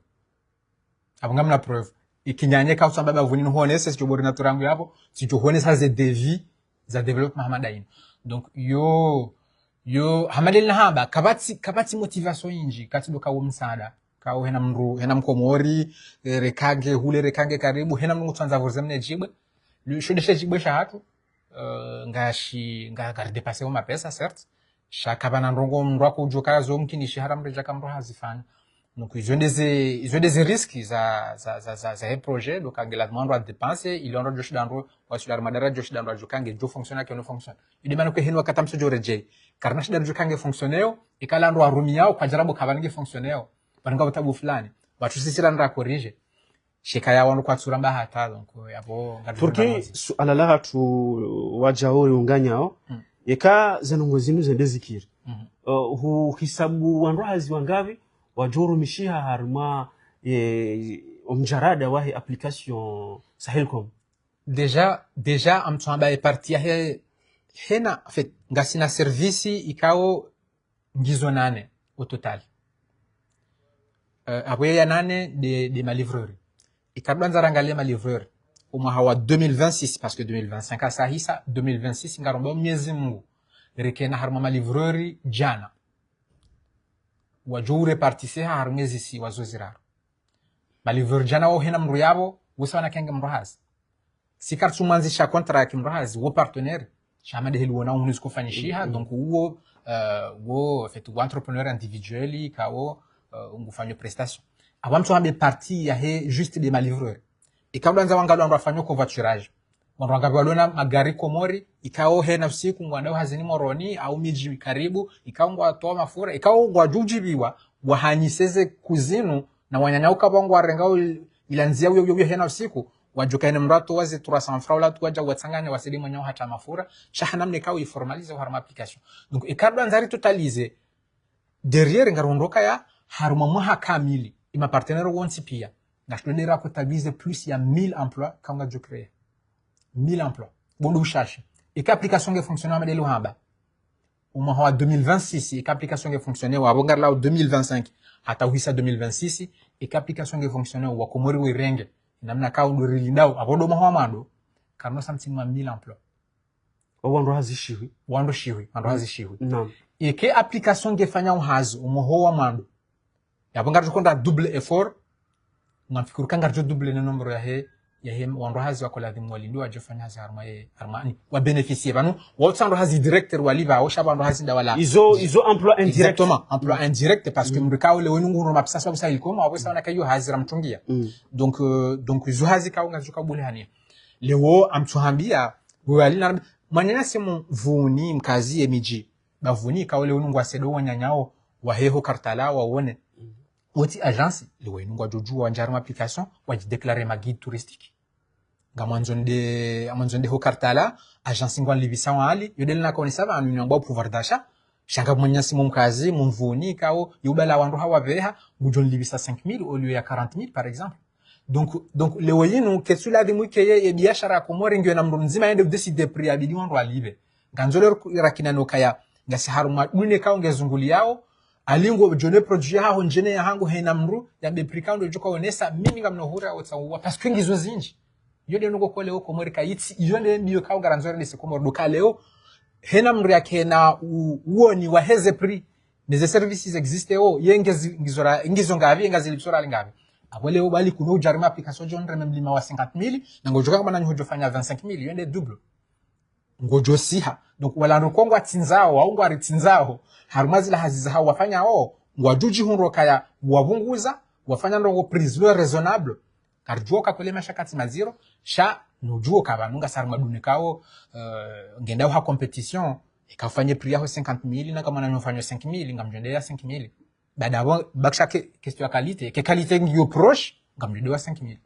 Abongam la preuve. Et kinyanye kao samba ba vuni nhone c'est que bori naturangu yapo. Si tu hone ça c'est devis za développement amanda ino. Donc yo hamadeli na hamba kabati motivation inji kati doka wo msada. Kao hena mkomori rekage karibu hena mngu tsanza vorzemne jibwe shudeshe jibwe shahatu nga dépasser ma pesa certes chaque bana ndongo mndwako ujoka zo mkinishi haramreja kamro hazifanya donc ils ont des risques za projet donc angela demande de dépenser il en josh dandro wasular madara josh dandro jokange jo fonctionner que no fonctionne il demande que henwa katamso jo reje karna shida jokange fonctionneo ikala ndo arumi yao kwa jarabu kabange fonctionneo bananga butabu fulani watu sisi randa corrige shekaya wanu kwa tsura mba hata donc yabo Turki alala hatu wajaori unganyao yeka zenongo zinu zende zikiri hu hisabu wanrazi wangavi wajuru mishiha harma omjarada wahi application Sahelcom déjà amtsamba e partia hena en fait ngasina service ikao ngizo 8 au total après ya 8 de ma livrerie ikablanza rangalia ma livreur au mwa 2026 parce que 2025 asa hisa 2026 ngaromba miezi mungu rekena harma ma livrerie jana wajure partise har miezi si wazoziraro ma livreur jana wo hena mru yabo wosana kenge mru hazi sikartu manzisha contract mru hazi wo partenaire chamade helu wona unus ko fanishiha donc wo fait ou entrepreneur individuel kawo ungufanyo prestation awamtu hambe parti ya he juste de ma livreur ikablanza wangalo ndo afanyo covoiturage ndo ngabwalona magari komori ikao he na usiku ngwandao hazini moroni au miji karibu ikao ngwa toa mafura ikao ngwa jujibiwa wahanyiseze kuzinu na wanyanyauka bongo arengao ilanzia uyo he na usiku wajukaine mrato wazi 300 francs la tuwaja watsanganya wasidi mwenyao hata mafura shahana mnekao iformalize harma application donc ikablanza ri totaliser derrière ngarondoka ya haruma mwaha kamili ima partenaire wonsi pia ngashtonera kutabiliser plus ya 1000 emplois kanga jo créer 1000 emplois bondo cherche et qu'application qui fonctionne avec le hamba au mois 2026 et qu'application qui fonctionne au abongar là 2025 hata uhisa 2026 et qu'application qui fonctionne au komori wirenge namna ka ndo rilindao abodo moha mando karno something ma 1000 emplois wando hazishiwi naam et que application qui fanya uhazi umoho mando yabongar tukonda double effort ngafikuru kangarjo double na nombre ya he wando hazi wakola dhimu walindi wajofanya hazi harmani wa beneficier banu wotando hazi directeur waliva o shabando hazi ndawala izo emploi indirect exactement emploi indirect parce que mrikao le wenu nguru mapisa sababu Sahelcom wabesa wana kayo hazi ramtungia donc izo hazi kaunga zuka bule hani lewo amtuhambia walina manyanya simu vuni mkazi emiji bavuni kawo le wenu ngwasedo wanyanyao waheho kartala wawone woti agence le wenu ngwajoju wanjarma application wajideclarer ma guide touristique gamanzonde ho kartala agence ngwan libisa wali yodel na konisaba anu nyangwa pouvoir d'achat shanga mwanyasi mumkazi mumvuni kawo yubala wandu hawa veha gujon libisa 5000 au lieu ya 40000 par exemple donc le wenu kesula dimu keye e biashara komori ngyo na mnzima yende décider prix abidi wandu alibe ganzolo rakina no kaya ngasi haruma dune kawo ngezunguli yao alingo jone produit ha njene ya hangu hena mru ya be prikando joka onesa mimi ngamno hura otsawa parce que ngizo zinji yode nuko kole oko morika yitsi yone biyo kawo garanzore de sekomo doka leo hena mru yake na uoni wa heze prix des services existent yengezi ngizo ngavi ngazilipsora ngavi abole bali kuno jarima application jonre memlima wa 50000 na ngojoka kama nanyo hojofanya 25000 yende double ngojo siha donc wala rukongwa tinzao au ngwa ritinzao harumazila haziza hao wafanya ngwajuji hunro kaya wabunguza wafanya ndongo prisonnier raisonnable karjoka kole mashakati maziro sha nujuo kabanunga sarmadune kao ngenda ha competition ikafanye prix yaho 50000 na kama nanyo 5000 ngamjendea 5000 baada bakisha question ya qualité ngiyo proche ngamjendea 5000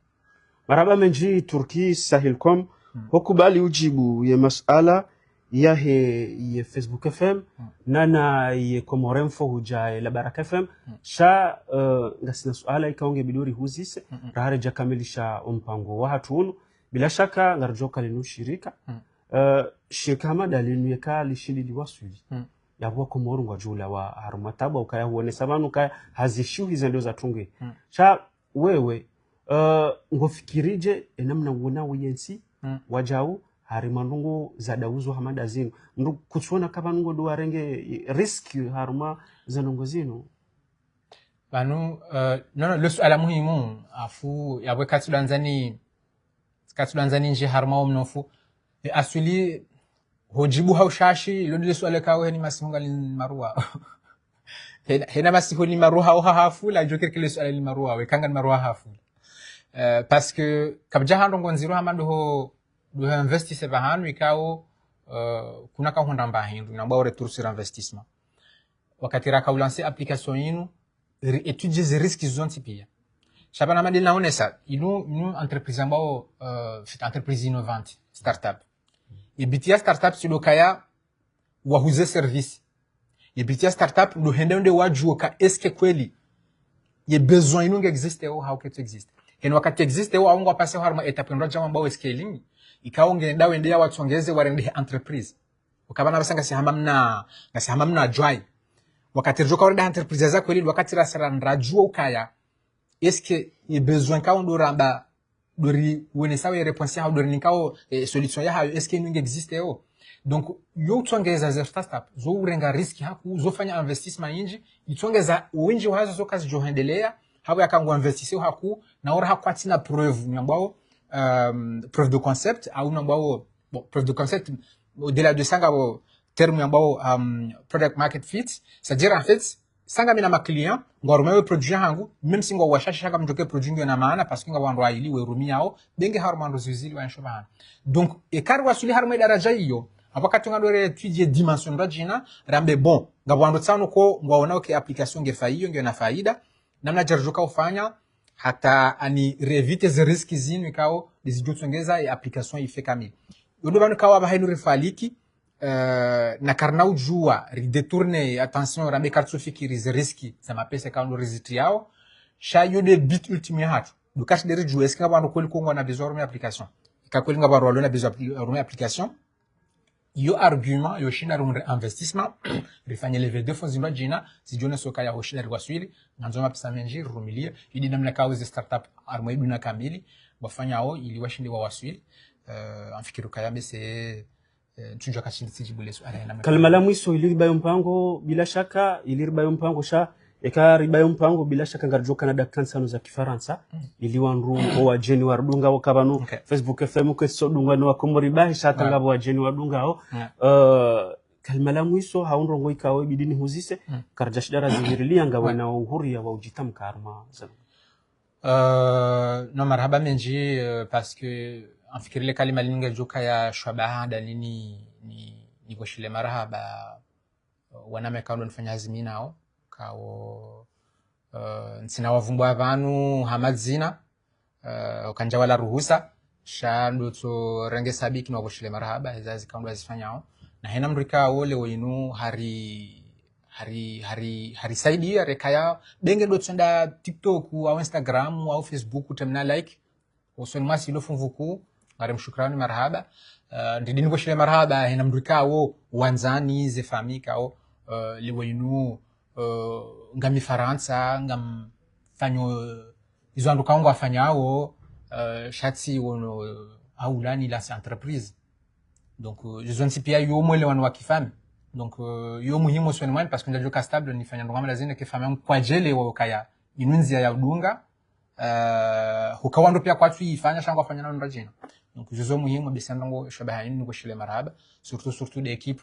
maraba menji Turki Sahelcom hokubali ujibu ya masala ye Facebook FM nana ye Komoremfo huja la Baraka FM sha ngasina suala ikaonge biduri huzise rahare jakamilisha mpango wa hatunu bila shaka ngarjoka linu shirika shirika madalinu yeka lishindi liwasuli yabwa Komoru ngwa jula wa harumatabu ukaya huone sabanu kaya hazishu hizo ndio za tunge sha wewe ngofikirije enamna uona uyensi wajau harimandungu za dauzo hamada zinu ndu kutsona kaba nungo duarenge risk haruma za nungo zinu banu nono lo suala muhimu afu yabwe katulanzani nje haruma omnofu asuli hojibu haushashi lo ndile suala kawe ni masimunga ni marua hena masiho ni marua au hafu la jokir kile suala ni marua we kanga ni marua hafu parce que kabja handongo nziro hamando ho do investisse bahanu ikao kuna ka honda mbahindu na ba retour sur investissement wakati raka ulancer application yinu étudier les risques zonti pia shabana madil naonesa inu entreprise ambao fit entreprise innovante startup ibitia startup silokaya wahuze service ibitia startup ndo hende wajuoka eske kweli ye besoin inu existe au how it existe en wakati existe au ngo passer harma étape ndo jama ambao scaling ikaonge ndawe endea watongeze warende entreprise ukabana basanga si hamamna joy wakati rjoka warende entreprise za kweli wakati rasara ndrajua ukaya eske ye besoin ka ndo ramba dori wone sawe réponse ha dori nikao solution ya hayo eske ninge existe o donc yo tongeza za startup zo urenga riski haku zo fanya investissement inji itongeza winji wazo zo kazi jo hendelea hapo yakangwa investisseur haku na ora hakwati na preuve nyambao preuve de concept au nambao preuve de concept au-delà de ça ngabo terme ambao product market fit c'est-à-dire en fait sanga mina ma client ngormewe produit hangu même si ngo washasha kama mjoke produit ndio na maana parce que ngabo ndo aili we rumi yao benge harmando zizili wa nshobana donc ekari wasuli harma daraja hiyo wakati ngado étudier dimension ndo jina rambe bon ngabo ndo tsano ko ngwaona ke application ngefaiyo ndio na faida namna jarjoka ufanya hata ani revite ze riski zinu ikao dizijotongeza ya application ife kamili yodo banu kawa bahainu refaliki na karna ujua ridetourne attention rambe kartu fikiri ze riski za mapesa kaondo resiti yao sha yode bit ultime hatu dukash deri jua eska banu kweli kongo na besoin application ikakweli ngaba rolo na besoin application yo argument yo shina rum investissement rifanye level 2 fonzimba jina sijone soka ya hoshina riwaswili nganzoma pesa menji rumilia idi namna kawe startup armoidu na kamili wafanya hao ili washinde wa waswili amfikiru kayambe se tunjwa kashindi sijibule swala na kalima la mwiso iliribayo mpango bila shaka iliribayo mpango sha ekaribayo mpango bila shaka ngarjoka na dakansa za Kifaransa iliwanru wa jeni wardunga wakabanu Facebook FM ko sodunga no Komori bahi shata ngabo wa jeni wardunga ho kalima la mwiso haunrongo ikawe bidini huzise karjashidara zihirilia ngawa na uhuri ya waujitam karma no marhaba menji parce que amfikiri le kalima linga joka ya shabaha dalini ni goshile marhaba waname kaondo nifanya azimi nao kawo ntsina wavumbwa vanu hamadzina ukanja wala ruhusa shando to renge sabiki no goshile marhaba hizazi kaondo azifanyao na hena mrika wole wenu hari saidi rekaya benge ndo tsenda TikTok au Instagram au Facebook utemna like usonma silo funvuku ngare mshukrani marhaba ndidini goshile marhaba hena mrika wo wanzani ze famika au li wenu ngami Faransa ngam fanyo izo andu kaungo afanyao shatsi wono aulani la entreprise donc je ne sais pas yo mwele wana wakifami donc yo muhimu sio ni parce que ndio joka stable ni fanya ndongama lazima ke fama kwa jele wa kaya inunzi ya udunga hukawando pia kwa tu ifanya shangwa fanya na ndajina donc je muhimu bisandongo shabaha ni ngo shile maraba surtout de équipe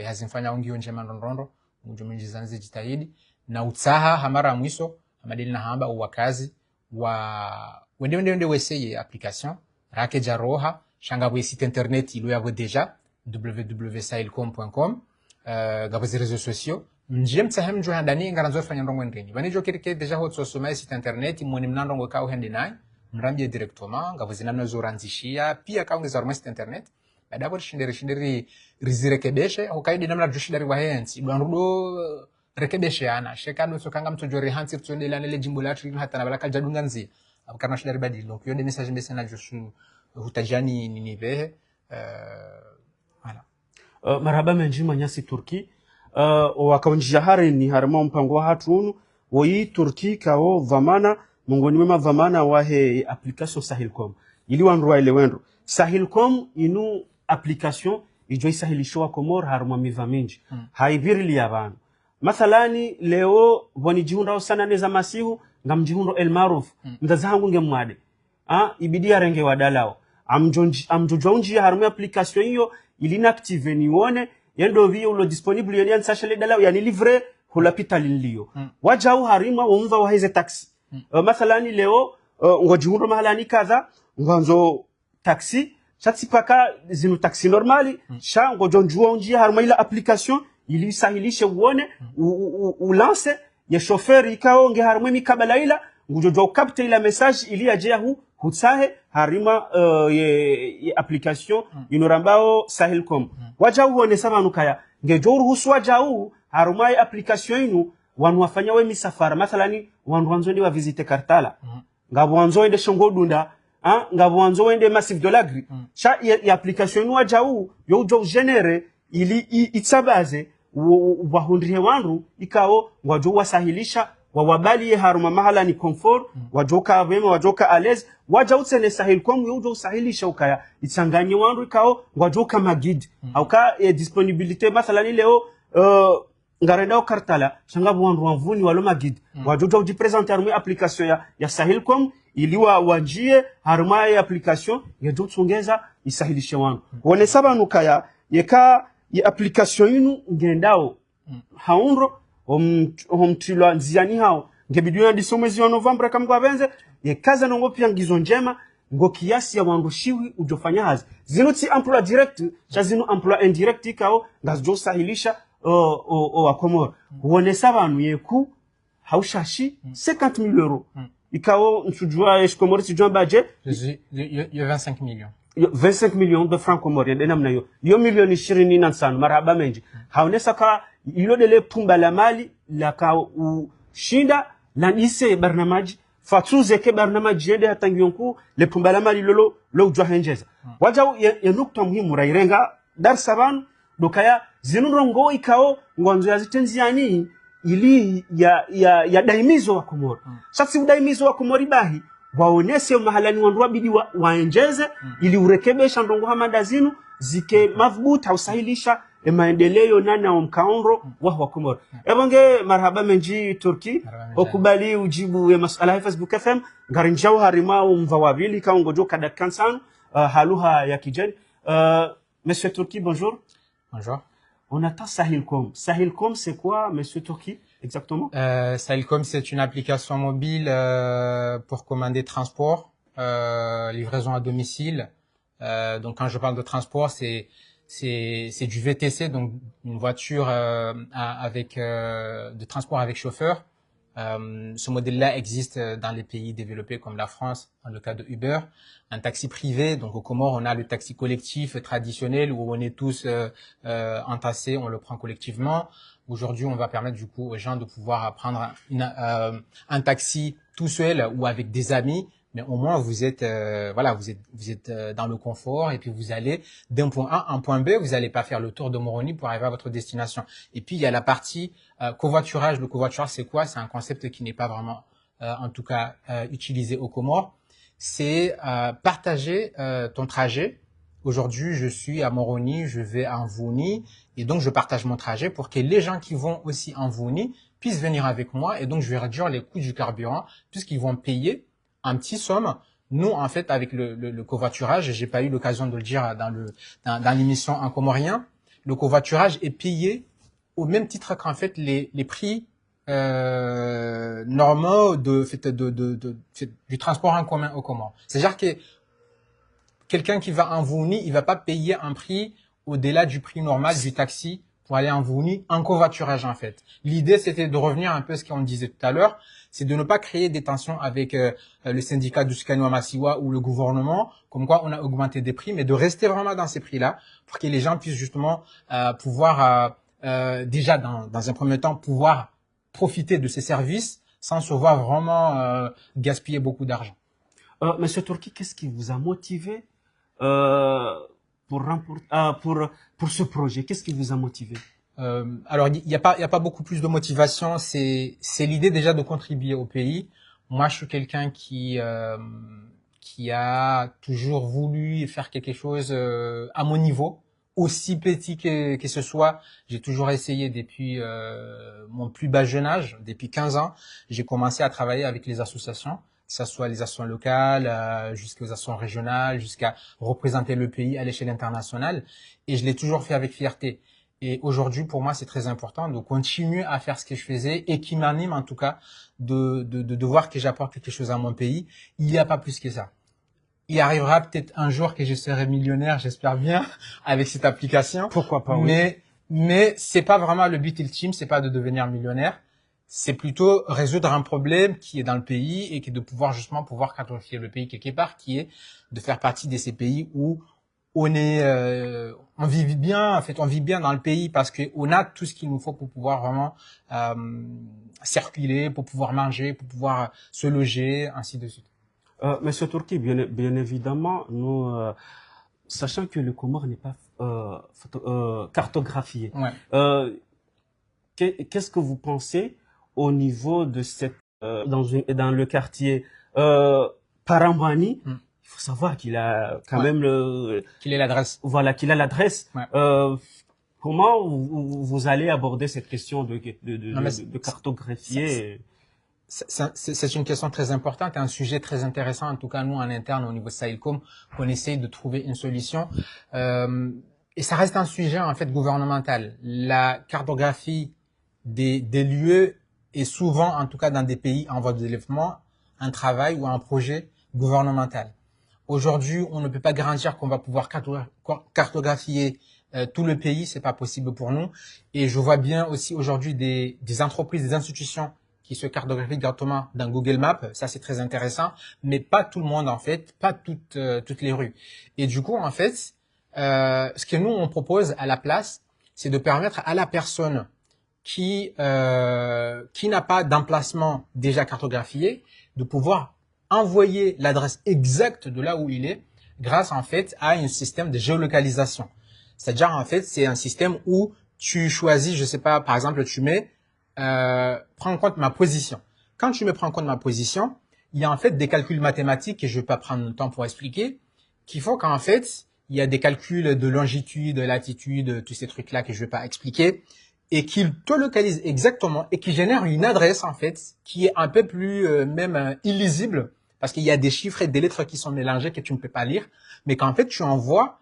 yazimfanya ungio njema ndondondo mjumenji zanzi jitahidi na utsaha hamara mwiso amadili na hamba uwakazi wa wende weseye application rake jaroha shanga bwe site internet ilo yabo deja www.sahelcom.com gabo zi réseaux sociaux njem tsahem njo handani ngaranzo fanya ndongo ndeni bani jo kirike deja hotso soma site internet mwoni mnandongo ka uhende nai mrambie directement gabo zi namna zo ranzishia pia kaongeza site internet baada shinderi rizirekebeshe ukaidi namna joshindari wa hensi bwanrudo rekebeshe ana shekano sokanga mtojori hansi tsondela nele jimbo la tri hata na balaka jadunga nzi abukana shindari badi donc yo des messages mbese joshu hutajani ninivehe voilà. Marhaba menji manyasi Turki wakaunjia hari ni harima mpango wa hatunu woyi Turki kao dhamana mungoni mema dhamana wahe application Sahilcom ili wanruwa ile wenru Sahilcom inu application ijo isahilisho wa Komor harima miva minji haibiri li yabanu mathalani leo wanijihundo sana neza masihu ngamjihundo el maruf mdazahangu nge mwade ibidi ya renge wadalao amjojonji ya harima application hiyo ili inactive nione yendo vio ulo disponible yoni sashale dalao yani livre hulapita linliyo wajau harima wumva waheze taxi mathalani leo ngojihundo mahalani kadha ngonzo taxi paka zinu taxi normali sha ngojonjua njia harima ila application ili sahilishe uone ulance ya chauffeur ikao nge harima mikabala ila ngujojo capte ila message ili ajea hutsahe harima ye application inorambao Sahilcom wajau uone sama nukaya ngejoru husu wajau haruma ya application inu wanu wafanya we misafara mathalani wanu wanzo ndi wa visite Kartala ngabu wanzo ende Shongodunda ngabu wanzo wende Massif de l'Agri cha ya application inu wajau yo ujo genere ili itsabaze wahundrihe wanru ikao wajo wasahilisha wawabali ye haruma mahala ni comfort wajoka vema wajoka alez wajautene Sahilcom yo ujo sahilisha ukaya itsanganye wanru ikao wajoka magid au ka disponibilité mathalani leo ngarenda Kartala shangabu wanru wanvuni walo magid wajoja ujipresenter haruma application ya Sahilcom ili wanjie haruma ya application ya jotsongeza isahilisha wanru wone saba nukaya yeka ya application inu ngendao haunro homtrilwa nziani hao ngebiduya disomezi wa November kamgwa benze ye kaza nongo pia ngizo njema ngo kiasi ya wangushiwi ujofanya hazi zinu ti emploi direct cha zinu emploi indirect ikao ngazjo sahilisha wa Komor wone sabanu yeku haushashi 50,000 euros ikao nsujua Komor si jomba je yo 25 millions 25 millions de francs comoriens denamna yo milioni 25 marhaba menji haonesa ka ilo dele pumba la mali la ka ushinda la nise barnamaji fatuze ke barnamaji yende hatangiyonku le pumba la mali lolo lo ujwa henjeza waja ya nukta muhimu rairenga dar saban dokaya zinunrongo ikao ngonzo ya zitenziani ili ya daimizo wa Komoro sasa udaimizo wa Komori bahi waonese mahalani wandu wabidi waenjeze ili urekebesha ndongo hamada zinu zike madhbuti hausahilisha maendeleo nana wa mkaonro wa Komoro ebonge marhaba menji Turki okubali ujibu ya masala ya Facebook FM ngarinjao harima mvawavili kaongojo kada kansan haluha ya kijeni Monsieur Turki bonjour. Bonjour. On attend Sahilcom. Sahilcom c'est quoi Monsieur Turki exactement? Sahilcom c'est une application mobile pour commander transport, livraison à domicile. Donc quand je parle de transport, c'est du VTC, donc une voiture avec de transport avec chauffeur. Ce modèle-là existe dans les pays développés comme la France, dans le cas de Uber. Un taxi privé, donc au Comores, on a le taxi collectif traditionnel où on est tous entassés, on le prend collectivement. Aujourd'hui, on va permettre du coup aux gens de pouvoir prendre un taxi tout seul ou avec des amis, mais au moins vous êtes voilà, vous êtes dans le confort et puis vous allez d'un point A à un point B, vous n'allez pas faire le tour de Moroni pour arriver à votre destination. Et puis il y a la partie covoiturage. Le covoiturage, c'est quoi? C'est un concept qui n'est pas vraiment en tout cas utilisé aux Comores. C'est partager ton trajet. Aujourd'hui, je suis à Moroni, je vais à Mvouni et donc je partage mon trajet pour que les gens qui vont aussi à Mvouni puissent venir avec moi et donc je vais réduire les coûts du carburant puisqu'ils vont payer un petit somme. Nous, en fait, avec le covoiturage, j'ai pas eu l'occasion de le dire dans l'émission en comorien, le covoiturage est payé au même titre qu'en fait les prix normaux du transport en commun au Comores. C'est-à-dire que quelqu'un qui va en Mvouni, il va pas payer un prix au-delà du prix normal du taxi pour aller en Wallonie en covoiturage en fait. L'idée c'était de revenir un peu à ce qu'on disait tout à l'heure, c'est de ne pas créer des tensions avec le syndicat du Scanwa Massiwa ou le gouvernement, comme quoi on a augmenté des prix, mais de rester vraiment dans ces prix-là pour que les gens puissent justement pouvoir déjà dans un premier temps pouvoir profiter de ces services sans se voir vraiment gaspiller beaucoup d'argent. Monsieur Turki, qu'est-ce qui vous a motivé euh, pour ce projet? Qu'est-ce qui vous a motivé? Alors, il y a pas beaucoup plus de motivation. C'est l'idée déjà de contribuer au pays. Moi, je suis quelqu'un qui a toujours voulu faire quelque chose à mon niveau, aussi petit que ce soit. J'ai toujours essayé depuis mon plus bas jeune âge, depuis 15 ans. J'ai commencé à travailler avec les associations, que ce soit les associations locales, jusqu'aux associations régionales, jusqu'à représenter le pays à l'échelle internationale. Et je l'ai toujours fait avec fierté. Et aujourd'hui, pour moi, c'est très important de continuer à faire ce que je faisais et qui m'anime en tout cas de voir que j'apporte quelque chose à mon pays. Il n'y a pas plus que ça. Il arrivera peut-être un jour que je serai millionnaire, j'espère bien, avec cette application. Pourquoi pas, oui. Mais c'est pas vraiment le but ultime, c'est pas de devenir millionnaire. C'est plutôt résoudre un problème qui est dans le pays et qui est de pouvoir cartographier le pays quelque part, qui est de faire partie de ces pays où on vit bien, en fait, on vit bien dans le pays parce que on a tout ce qu'il nous faut pour pouvoir vraiment circuler, pour pouvoir manger, pour pouvoir se loger, ainsi de suite. Monsieur Turki, bien évidemment, nous, sachant que le Comore n'est pas cartographié, Ouais. qu'est-ce que vous pensez au niveau de cette dans le quartier Parambani? Il faut savoir qu'il a quand même qu'il ait l'adresse. Voilà, qu'il a l'adresse. Ouais. Comment vous allez aborder cette question de cartographier? C'est une question très importante et un sujet très intéressant. En tout cas, nous, en interne, au niveau de Sahilcom, qu'on essaye de trouver une solution. Et ça reste un sujet, en fait, gouvernemental. La cartographie des lieux est souvent, en tout cas dans des pays en voie de développement, un travail ou un projet gouvernemental. Aujourd'hui, on ne peut pas garantir qu'on va pouvoir cartographier tout le pays, c'est pas possible pour nous. Et je vois bien aussi aujourd'hui des entreprises, des institutions qui se cartographient directement dans Google Maps. Ça, c'est très intéressant, mais pas tout le monde en fait, pas toutes les rues. Et du coup, en fait, ce que nous on propose à la place, c'est de permettre à la personne qui n'a pas d'emplacement déjà cartographié de pouvoir envoyer l'adresse exacte de là où il est grâce en fait à un système de géolocalisation. C'est-à-dire en fait c'est un système où tu choisis, je sais pas, par exemple tu mets prends en compte ma position. Quand tu me prends en compte ma position, il y a en fait des calculs mathématiques que je vais pas prendre le temps pour expliquer, qu'il faut qu'en fait il y a des calculs de longitude, de latitude, tous ces trucs là que je vais pas expliquer et qu'il te localise exactement et qui génère une adresse en fait qui est un peu plus même illisible parce qu'il y a des chiffres et des lettres qui sont mélangés que tu ne peux pas lire, mais qu'en fait tu envoies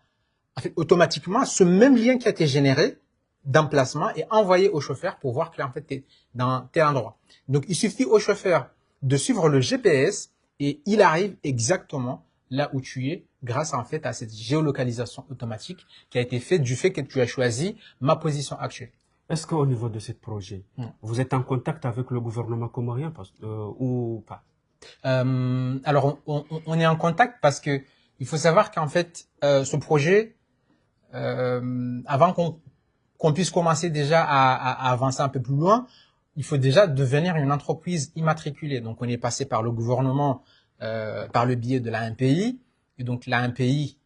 en fait, automatiquement ce même lien qui a été généré d'emplacement et envoyé au chauffeur pour voir que en fait tu es dans tel endroit. Donc il suffit au chauffeur de suivre le GPS et il arrive exactement là où tu es grâce en fait à cette géolocalisation automatique qui a été faite du fait que tu as choisi ma position actuelle. Est-ce qu'au niveau de ce projet, vous êtes en contact avec le gouvernement comorien ou pas? Alors, on est en contact parce que il faut savoir qu'en fait, ce projet, avant qu'on puisse commencer déjà à avancer un peu plus loin, il faut déjà devenir une entreprise immatriculée. Donc, on est passé par le gouvernement par le biais de la MPI. Et donc, la MPI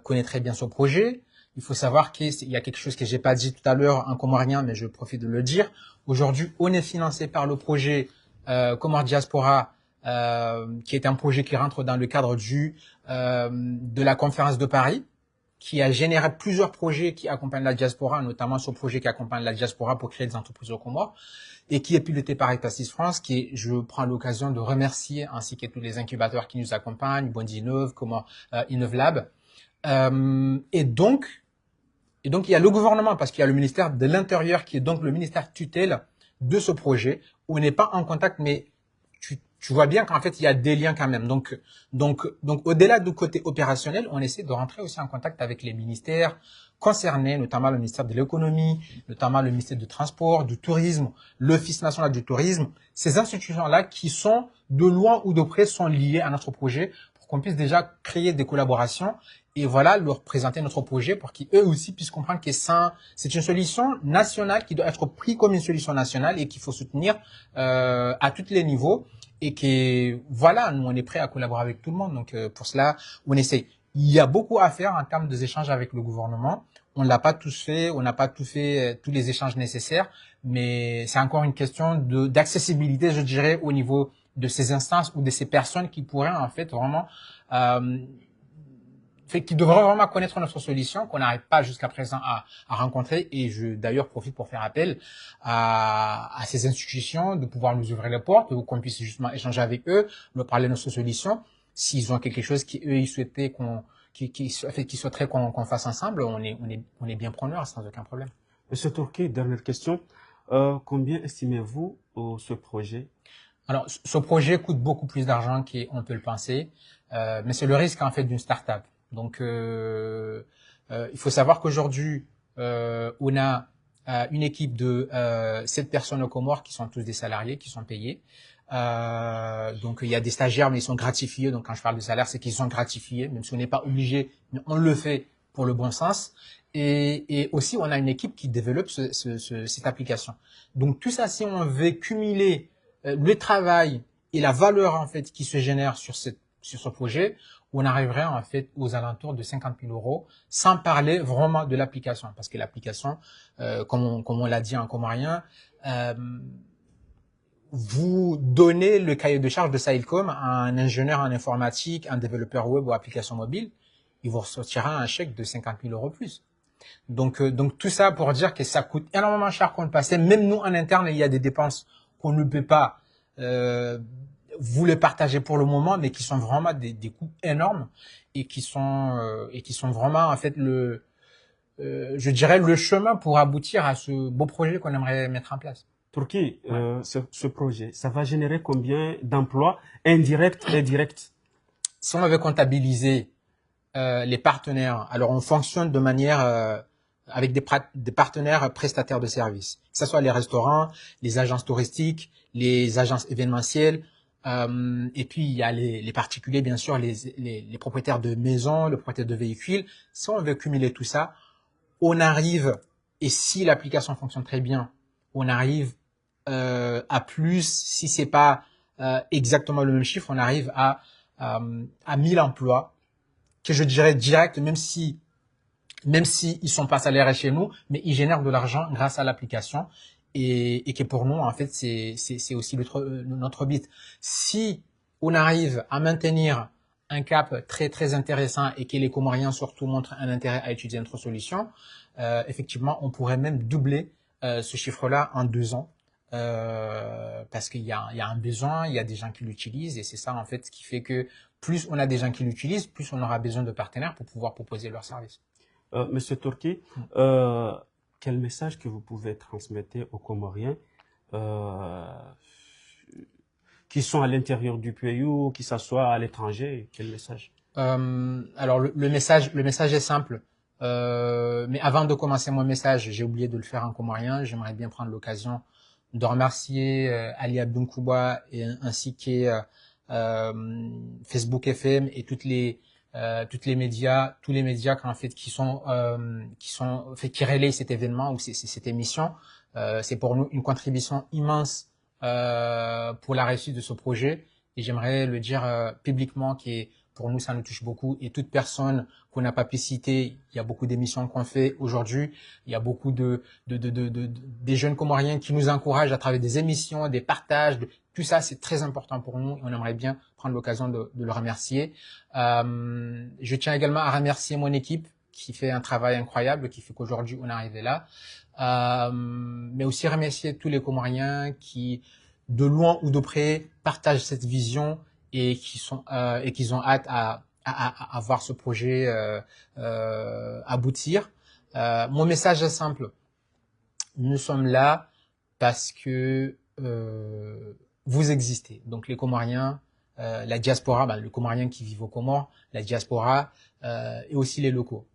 connaît très bien ce projet. Il faut savoir qu'il y a quelque chose que j'ai pas dit tout à l'heure en comorien, mais je profite de le dire. Aujourd'hui, on est financé par le projet Comore Diaspora, qui est un projet qui rentre dans le cadre de la conférence de Paris, qui a généré plusieurs projets qui accompagnent la diaspora, notamment ce projet qui accompagne la diaspora pour créer des entreprises au Comores, et qui est piloté par Ectasis France, je prends l'occasion de remercier, ainsi que tous les incubateurs qui nous accompagnent, Bondi Innov, Comore Innov Lab. Et donc, il y a le gouvernement, parce qu'il y a le ministère de l'Intérieur, qui est donc le ministère tutelle de ce projet. On n'est pas en contact, mais tu vois bien qu'en fait, il y a des liens quand même. Donc, au-delà du côté opérationnel, on essaie de rentrer aussi en contact avec les ministères concernés, notamment le ministère de l'économie, notamment le ministère du transport, du tourisme, l'Office national du tourisme. Ces institutions-là qui sont de loin ou de près sont liées à notre projet pour qu'on puisse déjà créer des collaborations et voilà, leur présenter notre projet pour qu'eux aussi puissent comprendre que c'est une solution nationale qui doit être prise comme une solution nationale et qu'il faut soutenir à tous les niveaux et que voilà, nous on est prêts à collaborer avec tout le monde. Donc pour cela, on essaie. Il y a beaucoup à faire en termes des échanges avec le gouvernement. On l'a pas tous fait, on n'a pas tout fait, tous les échanges nécessaires, mais c'est encore une question d'accessibilité, je dirais, au niveau de ces instances ou de ces personnes qui pourraient en fait vraiment qui devraient vraiment connaître notre solution, qu'on n'arrive pas jusqu'à présent à rencontrer. Et je, d'ailleurs, profite pour faire appel à ces institutions de pouvoir nous ouvrir les portes, ou qu'on puisse justement échanger avec eux, leur parler de notre solution. S'ils ont quelque chose qui, eux, ils souhaitaient qu'ils souhaiteraient qu'on fasse ensemble, on est bien preneurs sans aucun problème. Monsieur Tourki, dernière question. Combien estimez-vous ce projet? Alors, ce projet coûte beaucoup plus d'argent qu'on peut le penser, mais c'est le risque en fait d'une start-up. Donc, il faut savoir qu'aujourd'hui, on a une équipe de 7 personnes aux Comores qui sont tous des salariés, qui sont payés. Donc, il y a des stagiaires, mais ils sont gratifiés. Donc, quand je parle de salaire, c'est qu'ils sont gratifiés, même si on n'est pas obligé, mais on le fait pour le bon sens. Et aussi, on a une équipe qui développe cette application. Donc, tout ça, si on veut cumuler le travail et la valeur en fait qui se génère sur ce projet, on arriverait en fait aux alentours de 50 000 euros, sans parler vraiment de l'application, parce que l'application, comme on l'a dit en comorien, vous donnez le cahier de charge de Sailcom à un ingénieur en informatique, un développeur web ou application mobile, il vous ressortira un chèque de 50 000 euros plus. Donc tout ça pour dire que ça coûte énormément cher qu'on le passait. Même nous en interne, il y a des dépenses qu'on ne peut pas vous les partager pour le moment, mais qui sont vraiment des coûts énormes et qui sont vraiment en fait je dirais le chemin pour aboutir à ce beau projet qu'on aimerait mettre en place. Turquie, ce projet, ça va générer combien d'emplois indirects et directs? Si on avait comptabilisé les partenaires, alors on fonctionne de manière avec des partenaires prestataires de services, que ce soit les restaurants, les agences touristiques, les agences événementielles, et puis il y a les particuliers, bien sûr, les propriétaires de maisons, les propriétaires de véhicules. Si on veut cumuler tout ça, on arrive, et si l'application fonctionne très bien, on arrive à plus, si c'est pas exactement le même chiffre, on arrive à 1000 emplois, que je dirais direct, même si ils sont pas salariés chez nous, mais ils génèrent de l'argent grâce à l'application et que pour nous, en fait, c'est aussi notre but. Si on arrive à maintenir un cap très très intéressant et que les Comoriens surtout montrent un intérêt à utiliser notre solution, effectivement, on pourrait même doubler ce chiffre-là en 2 ans. Parce qu'il y a un besoin, il y a des gens qui l'utilisent et c'est ça en fait ce qui fait que plus on a des gens qui l'utilisent, plus on aura besoin de partenaires pour pouvoir proposer leurs services. Monsieur Tourki, quel message que vous pouvez transmettre aux Comoriens qui sont à l'intérieur du pays ou qui s'assoient à l'étranger? Quel message? Alors le message est simple. Mais avant de commencer mon message, j'ai oublié de le faire en comorien. J'aimerais bien prendre l'occasion de remercier Ali Abdounkouba ainsi que Facebook FM et tous les médias en fait qui relayent cet événement ou cette émission. C'est pour nous une contribution immense pour la réussite de ce projet et j'aimerais le dire publiquement que pour nous ça nous touche beaucoup et toute personne qu'on n'a pas pu citer, il y a beaucoup d'émissions qu'on fait aujourd'hui, il y a beaucoup des jeunes Comoriens qui nous encouragent à travers des émissions, des partages, tout ça c'est très important pour nous et on aimerait bien prendre l'occasion de le remercier. Je tiens également à remercier mon équipe qui fait un travail incroyable, qui fait qu'aujourd'hui on est arrivé là. Mais aussi remercier tous les Comoriens qui, de loin ou de près, partagent cette vision et qui ont hâte à voir ce projet aboutir. Mon message est simple. Nous sommes là parce que vous existez. Donc les Comoriens, la diaspora, le Comorien qui vit aux Comores, la diaspora et aussi les locaux.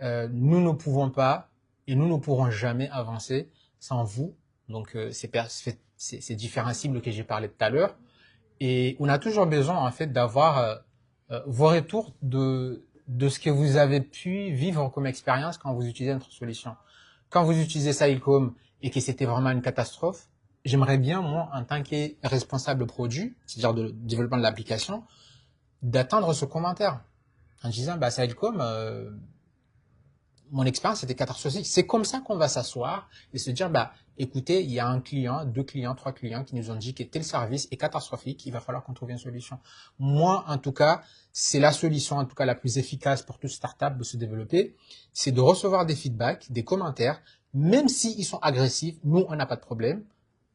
Nous ne pouvons pas et nous ne pourrons jamais avancer sans vous. Donc ces différents cibles que j'ai parlé tout à l'heure. Et on a toujours besoin en fait d'avoir vos retours de ce que vous avez pu vivre comme expérience quand vous utilisez notre solution. Quand vous utilisez Sahilcom et que c'était vraiment une catastrophe, j'aimerais bien, moi, en tant que responsable produit, c'est-à-dire de développement de l'application, d'attendre ce commentaire en disant, Sahilcom, mon expérience était catastrophique. C'est comme ça qu'on va s'asseoir et se dire, écoutez, il y a un client, 2 clients, 3 clients qui nous ont dit que tel service est catastrophique, il va falloir qu'on trouve une solution. Moi, en tout cas, c'est la solution, en tout cas, la plus efficace pour toute startup de se développer, c'est de recevoir des feedbacks, des commentaires, même s'ils sont agressifs, nous, on n'a pas de problème.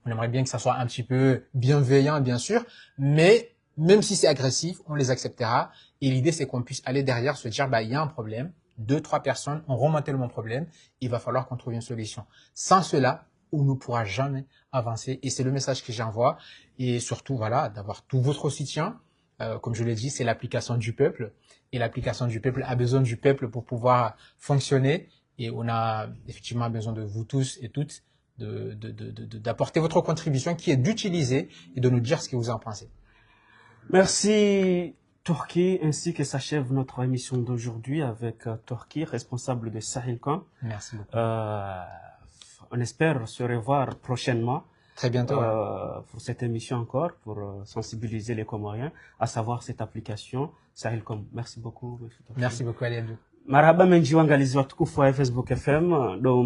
On aimerait bien que ça soit un petit peu bienveillant, bien sûr, mais même si c'est agressif, on les acceptera. Et l'idée, c'est qu'on puisse aller derrière, se dire, il y a un problème. 2, 3 personnes ont remonté le mon problème, il va falloir qu'on trouve une solution. Sans cela, on ne pourra jamais avancer. Et c'est le message que j'envoie. Et surtout, voilà, d'avoir tout votre soutien. Comme je l'ai dit, c'est l'application du peuple. Et l'application du peuple a besoin du peuple pour pouvoir fonctionner. Et on a effectivement besoin de vous tous et toutes d'apporter votre contribution qui est d'utiliser et de nous dire ce que vous en pensez. Merci Torki, ainsi que s'achève notre émission d'aujourd'hui avec Torki, responsable de Sahilcom. Merci beaucoup. On espère se revoir prochainement. Très bientôt. Pour cette émission encore, pour sensibiliser les Comoriens à savoir cette application Sahilcom. Merci beaucoup. Merci beaucoup, Aliadou. Marhaba menji wangalizi watukufu wa Facebook FM do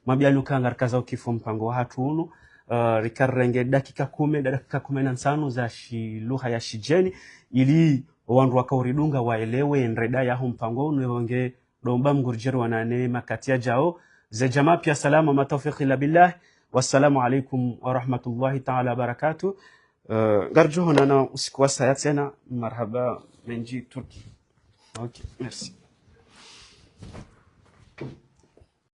mwabianuka ngarikaza ukifu mpango wa hatunu rikarenge dakika 15 za lugha ya Shijeni ili wandu wakauridunga waelewe nreda ya mpango unwonge domba mgurjero wanane makatia jao ze jamaa pia salama matawfiqi la billah wassalamu alaikum wa rahmatullahi ta'ala barakatuh. Garjo nana usiku wa saya tena. Marhaba menji Turki. Okay, merci.